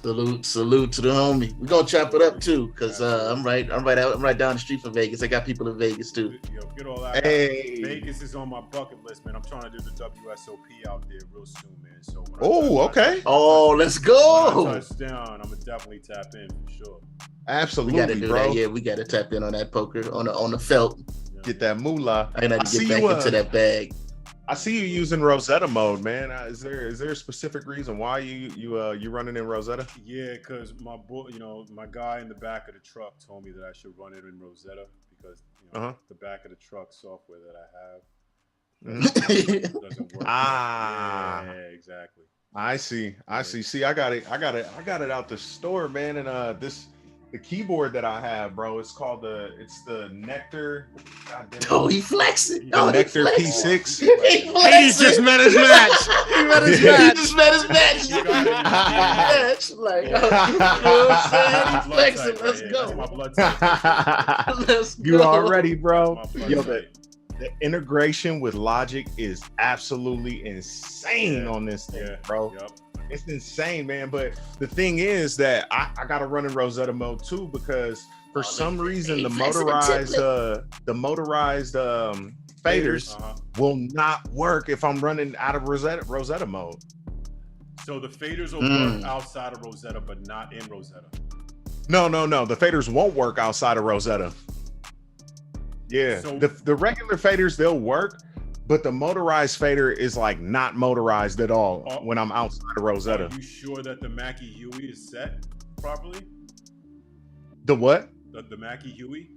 Salute to the homie. We're gonna chop it up too, cause I'm right down the street from Vegas. I got people in Vegas too. Yo, get all that. Hey. Vegas is on my bucket list, man. I'm trying to do the WSOP out there real soon, man. So Okay. Oh, let's go. When I touch down, I'm gonna definitely tap in for sure. Absolutely, We gotta do bro. that. Yeah, we gotta tap in on that poker on the felt. Get that moolah. I gotta get back into that bag. I see you using Rosetta mode, man. Is there a specific reason why you running in Rosetta? Yeah, cause my my guy in the back of the truck told me that I should run it in Rosetta because the back of the truck software that I have doesn't work. Ah, yeah, exactly. I see. See, I got it out the store, man. And the keyboard that I have, bro, it's called the Nectar. Oh, he flexing. The Nectar P6. He just met his match. He just met his match. Like, you know what I'm saying? He flexing. Let's go. My blood type. Let's go. You already, bro. That's my blood Yo, type. the integration with Logic is absolutely insane on this thing, bro. Yep. It's insane, man. But the thing is that I got to run in Rosetta mode too, because for some reason the motorized faders will not work if I'm running out of Rosetta mode. So the faders will work outside of Rosetta, but not in Rosetta. No. The faders won't work outside of Rosetta. Yeah, So- the regular faders, they'll work, but the motorized fader is like not motorized at all when I'm outside of Rosetta. Are you sure that the Mackie Huey is set properly? The what? The Mackie Huey?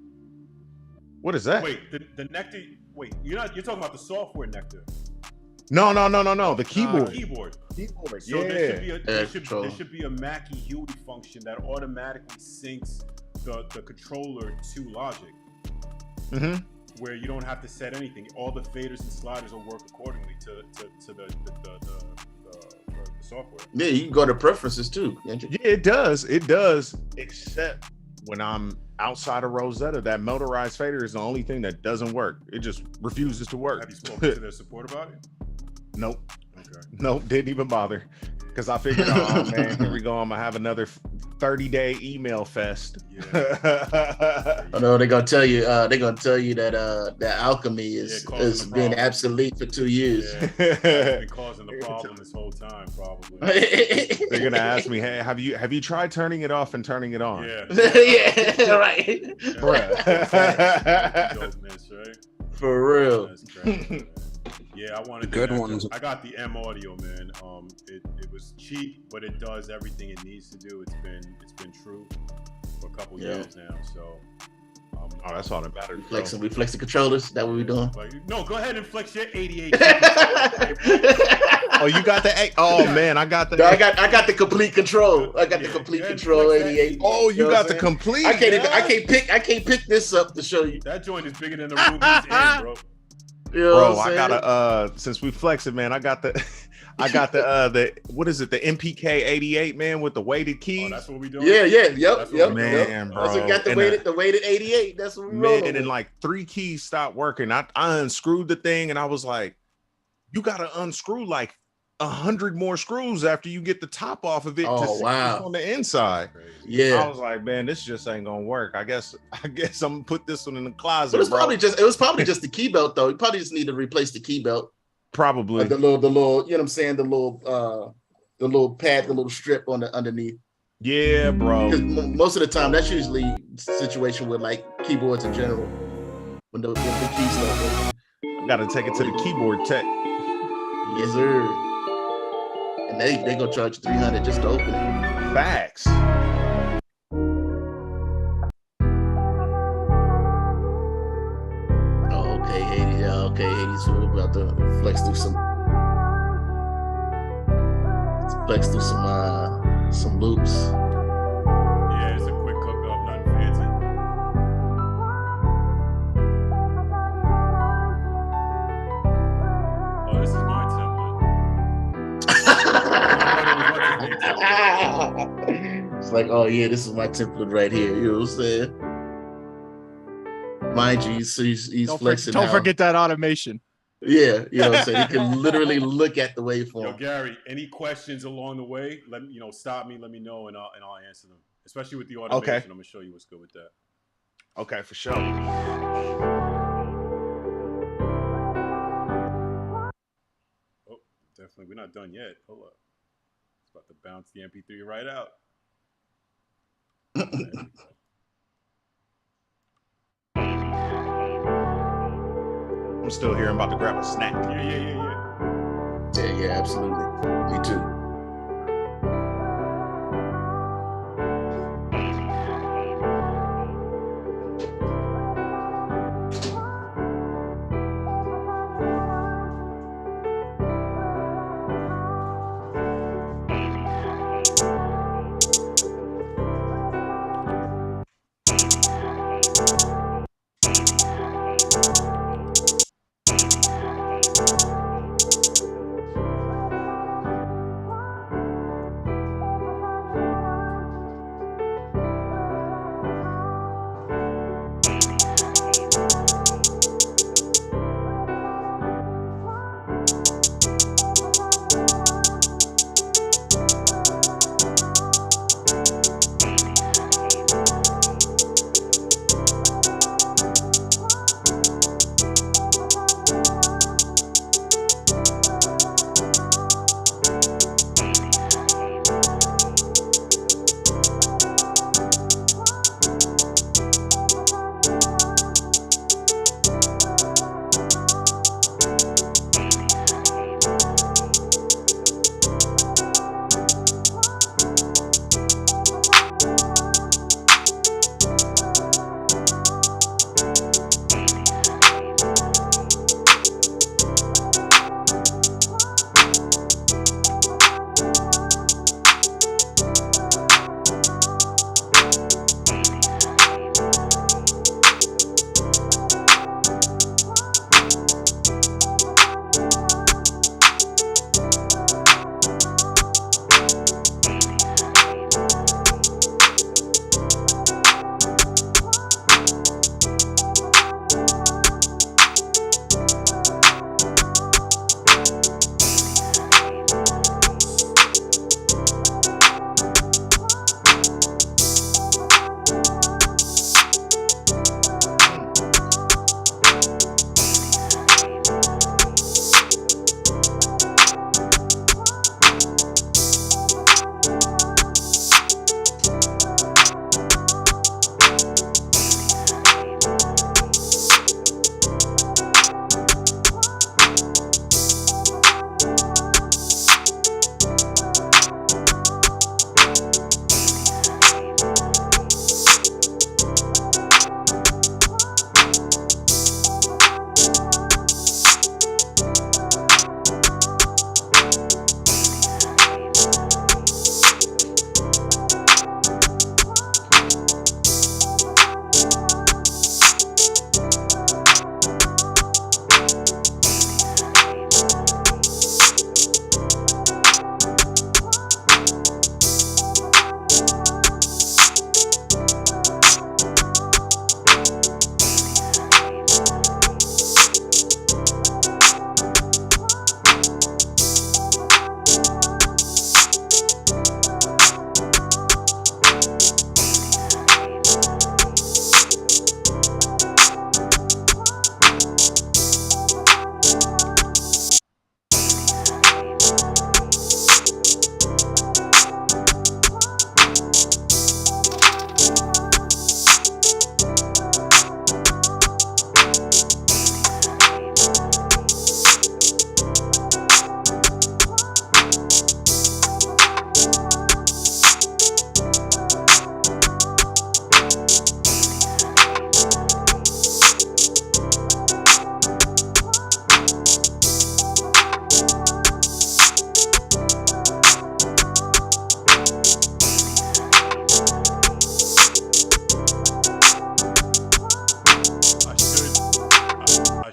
What is that? Wait, the Nectar. Wait, you're talking about the software Nectar. No. The keyboard. Keyboard. So Yeah. there should be a Mackie Huey function that automatically syncs the controller to Logic. Mm-hmm. Where you don't have to set anything. All the faders and sliders will work accordingly to the software. Yeah, you can go to preferences too, can't you? Yeah, it does. Except when I'm outside of Rosetta, that motorized fader is the only thing that doesn't work. It just refuses to work. Have you spoken to their support about it? Nope. Okay. Nope, didn't even bother. Because I figured, oh man, here we go. I'm gonna have another 30-day email fest. Yeah. I know they're gonna tell you. They're gonna tell you that that alchemy is being obsolete for 2 years. Yeah, that's been causing the problem this whole time, probably. They're gonna ask me, hey, have you tried turning it off and turning it on? Yeah. Yeah, right. Dopeness, right? For real. That's crazy, man. Yeah, I wanted Good the ones. I got the M audio, man. It was cheap, but it does everything it needs to do. It's been true for a couple years now. So, oh, that's all that matters. We flex the controllers. That what we doing? No, go ahead and flex your 88. Oh, you got the 8? Oh man, I got the. No, I got the complete control. I got the complete control 88. Oh, you got the complete. I can't pick this up to show you. That joint is bigger than the Ruby's end, bro. You know Bro, what I'm I gotta since we flex it, man, I got the what is it, the MPK 88, man, with the weighted keys. Oh, that's what we doing. Yeah, yep. Man, bro. Also got the weighted 88. That's what we Man, rolling and like 3 keys stopped working. I unscrewed the thing and I was like, you gotta unscrew like 100 more screws after you get the top off of it to see what's on the inside. Yeah. I was like, man, this just ain't gonna work. I guess I'm gonna put this one in the closet. But it was probably just the key belt though. You probably just need to replace the key belt. Probably the little, you know what I'm saying, the little pad, the little strip on the underneath. Yeah, bro. Because most of the time, that's usually the situation with like keyboards in general. When the keys don't I gotta take it to the keyboard tech. Yes, sir. And they gonna charge $300 just to open it. Facts. Oh, okay, Hades. Yeah, okay, Hades. So we're about to flex through some loops. Yeah, it's a quick hookup, nothing fancy. Oh, this is my template. It's like, oh yeah, this is my template right here. You know what I'm saying? Mind you, he's flexing. Don't forget that automation. Yeah, you know what I'm saying? You can literally look at the Yo, waveform. Gary, any questions along the way? Let me, stop me. Let me know, and I'll answer them. Especially with the automation, Okay. I'm gonna show you what's good with that. Okay, for sure. Oh, definitely. We're not done yet. Hold up. It's about to bounce the MP3 right out. There we go. I'm still here. I'm about to grab a snack. Yeah, absolutely. Me too.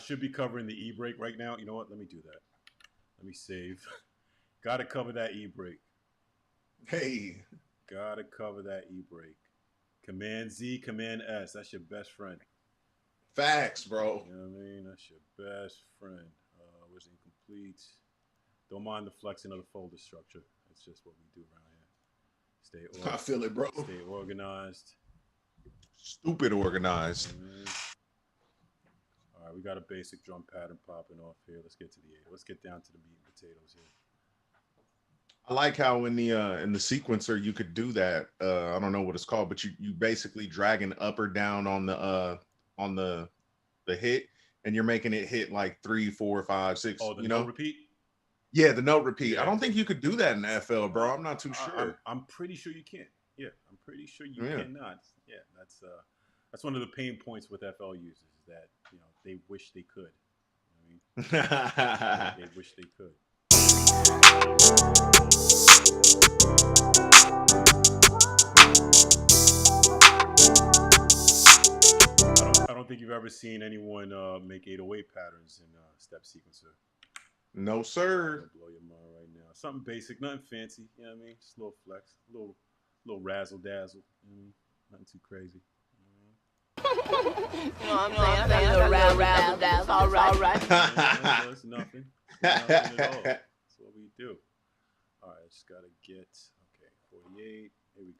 Should be covering the e-brake right now. You know what? Let me do that. Let me save. Gotta cover that e-brake. Hey. Gotta cover that e-brake. Command Z, Command S. That's your best friend. Facts, bro. You know what I mean? That's your best friend. Storage incomplete. Don't mind the flexing of the folder structure. It's just what we do around here. Stay I feel it, bro. Stay organized. Stupid organized. All right, we got a basic drum pattern popping off here. Let's get to the 8. Let's get down to the meat and potatoes here. I like how in the sequencer you could do that. I don't know what it's called, but you basically dragging up or down on the hit, and you're making it hit like 3, 4, 5, 6. Oh, the note repeat. Yeah, the note repeat. Yeah. I don't think you could do that in FL, bro. I'm not too sure. I'm pretty sure you can't. Yeah, I'm pretty sure you cannot. Yeah, that's one of the pain points with FL users is that they wish they could. You know what I mean? They wish they could. I don't think you've ever seen anyone make 808 patterns in step sequencer. No, sir. Blow your mind right now. Something basic, nothing fancy. You know what I mean? Just a little flex, a little razzle dazzle. You know what I mean? Nothing too crazy. You know what I'm saying? A little razzle dazzle. All right. It's nothing. Nothing at all. That's what we do. All right, just gotta get 48. Here we go.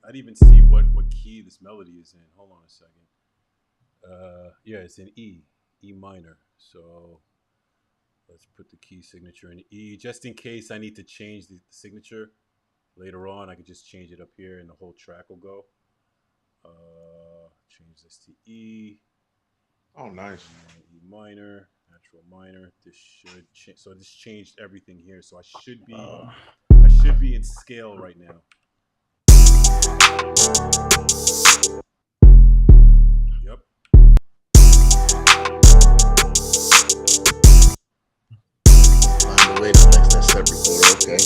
I didn't even see what key this melody is in. Hold on a second. Yeah, it's in E minor. So let's put the key signature in E, just in case I need to change the signature later on. I could just change it up here, and the whole track will go. Change this to E. Oh, nice. E minor, natural minor. This should so this changed everything here. So I should be in scale right now. Yep. Find a way to flex that step recorder, okay.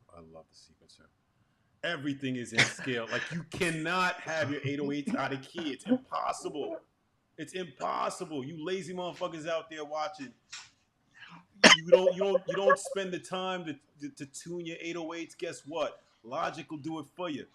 I love the sequencer. Everything is in scale. Like, you cannot have your 808s out of key. It's impossible. It's impossible. You lazy motherfuckers out there watching. You don't spend the time to tune your 808s. Guess what? Logic will do it for you.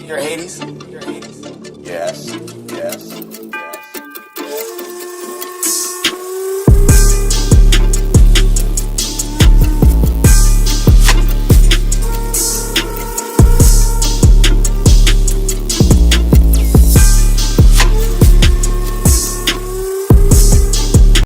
You're Hades?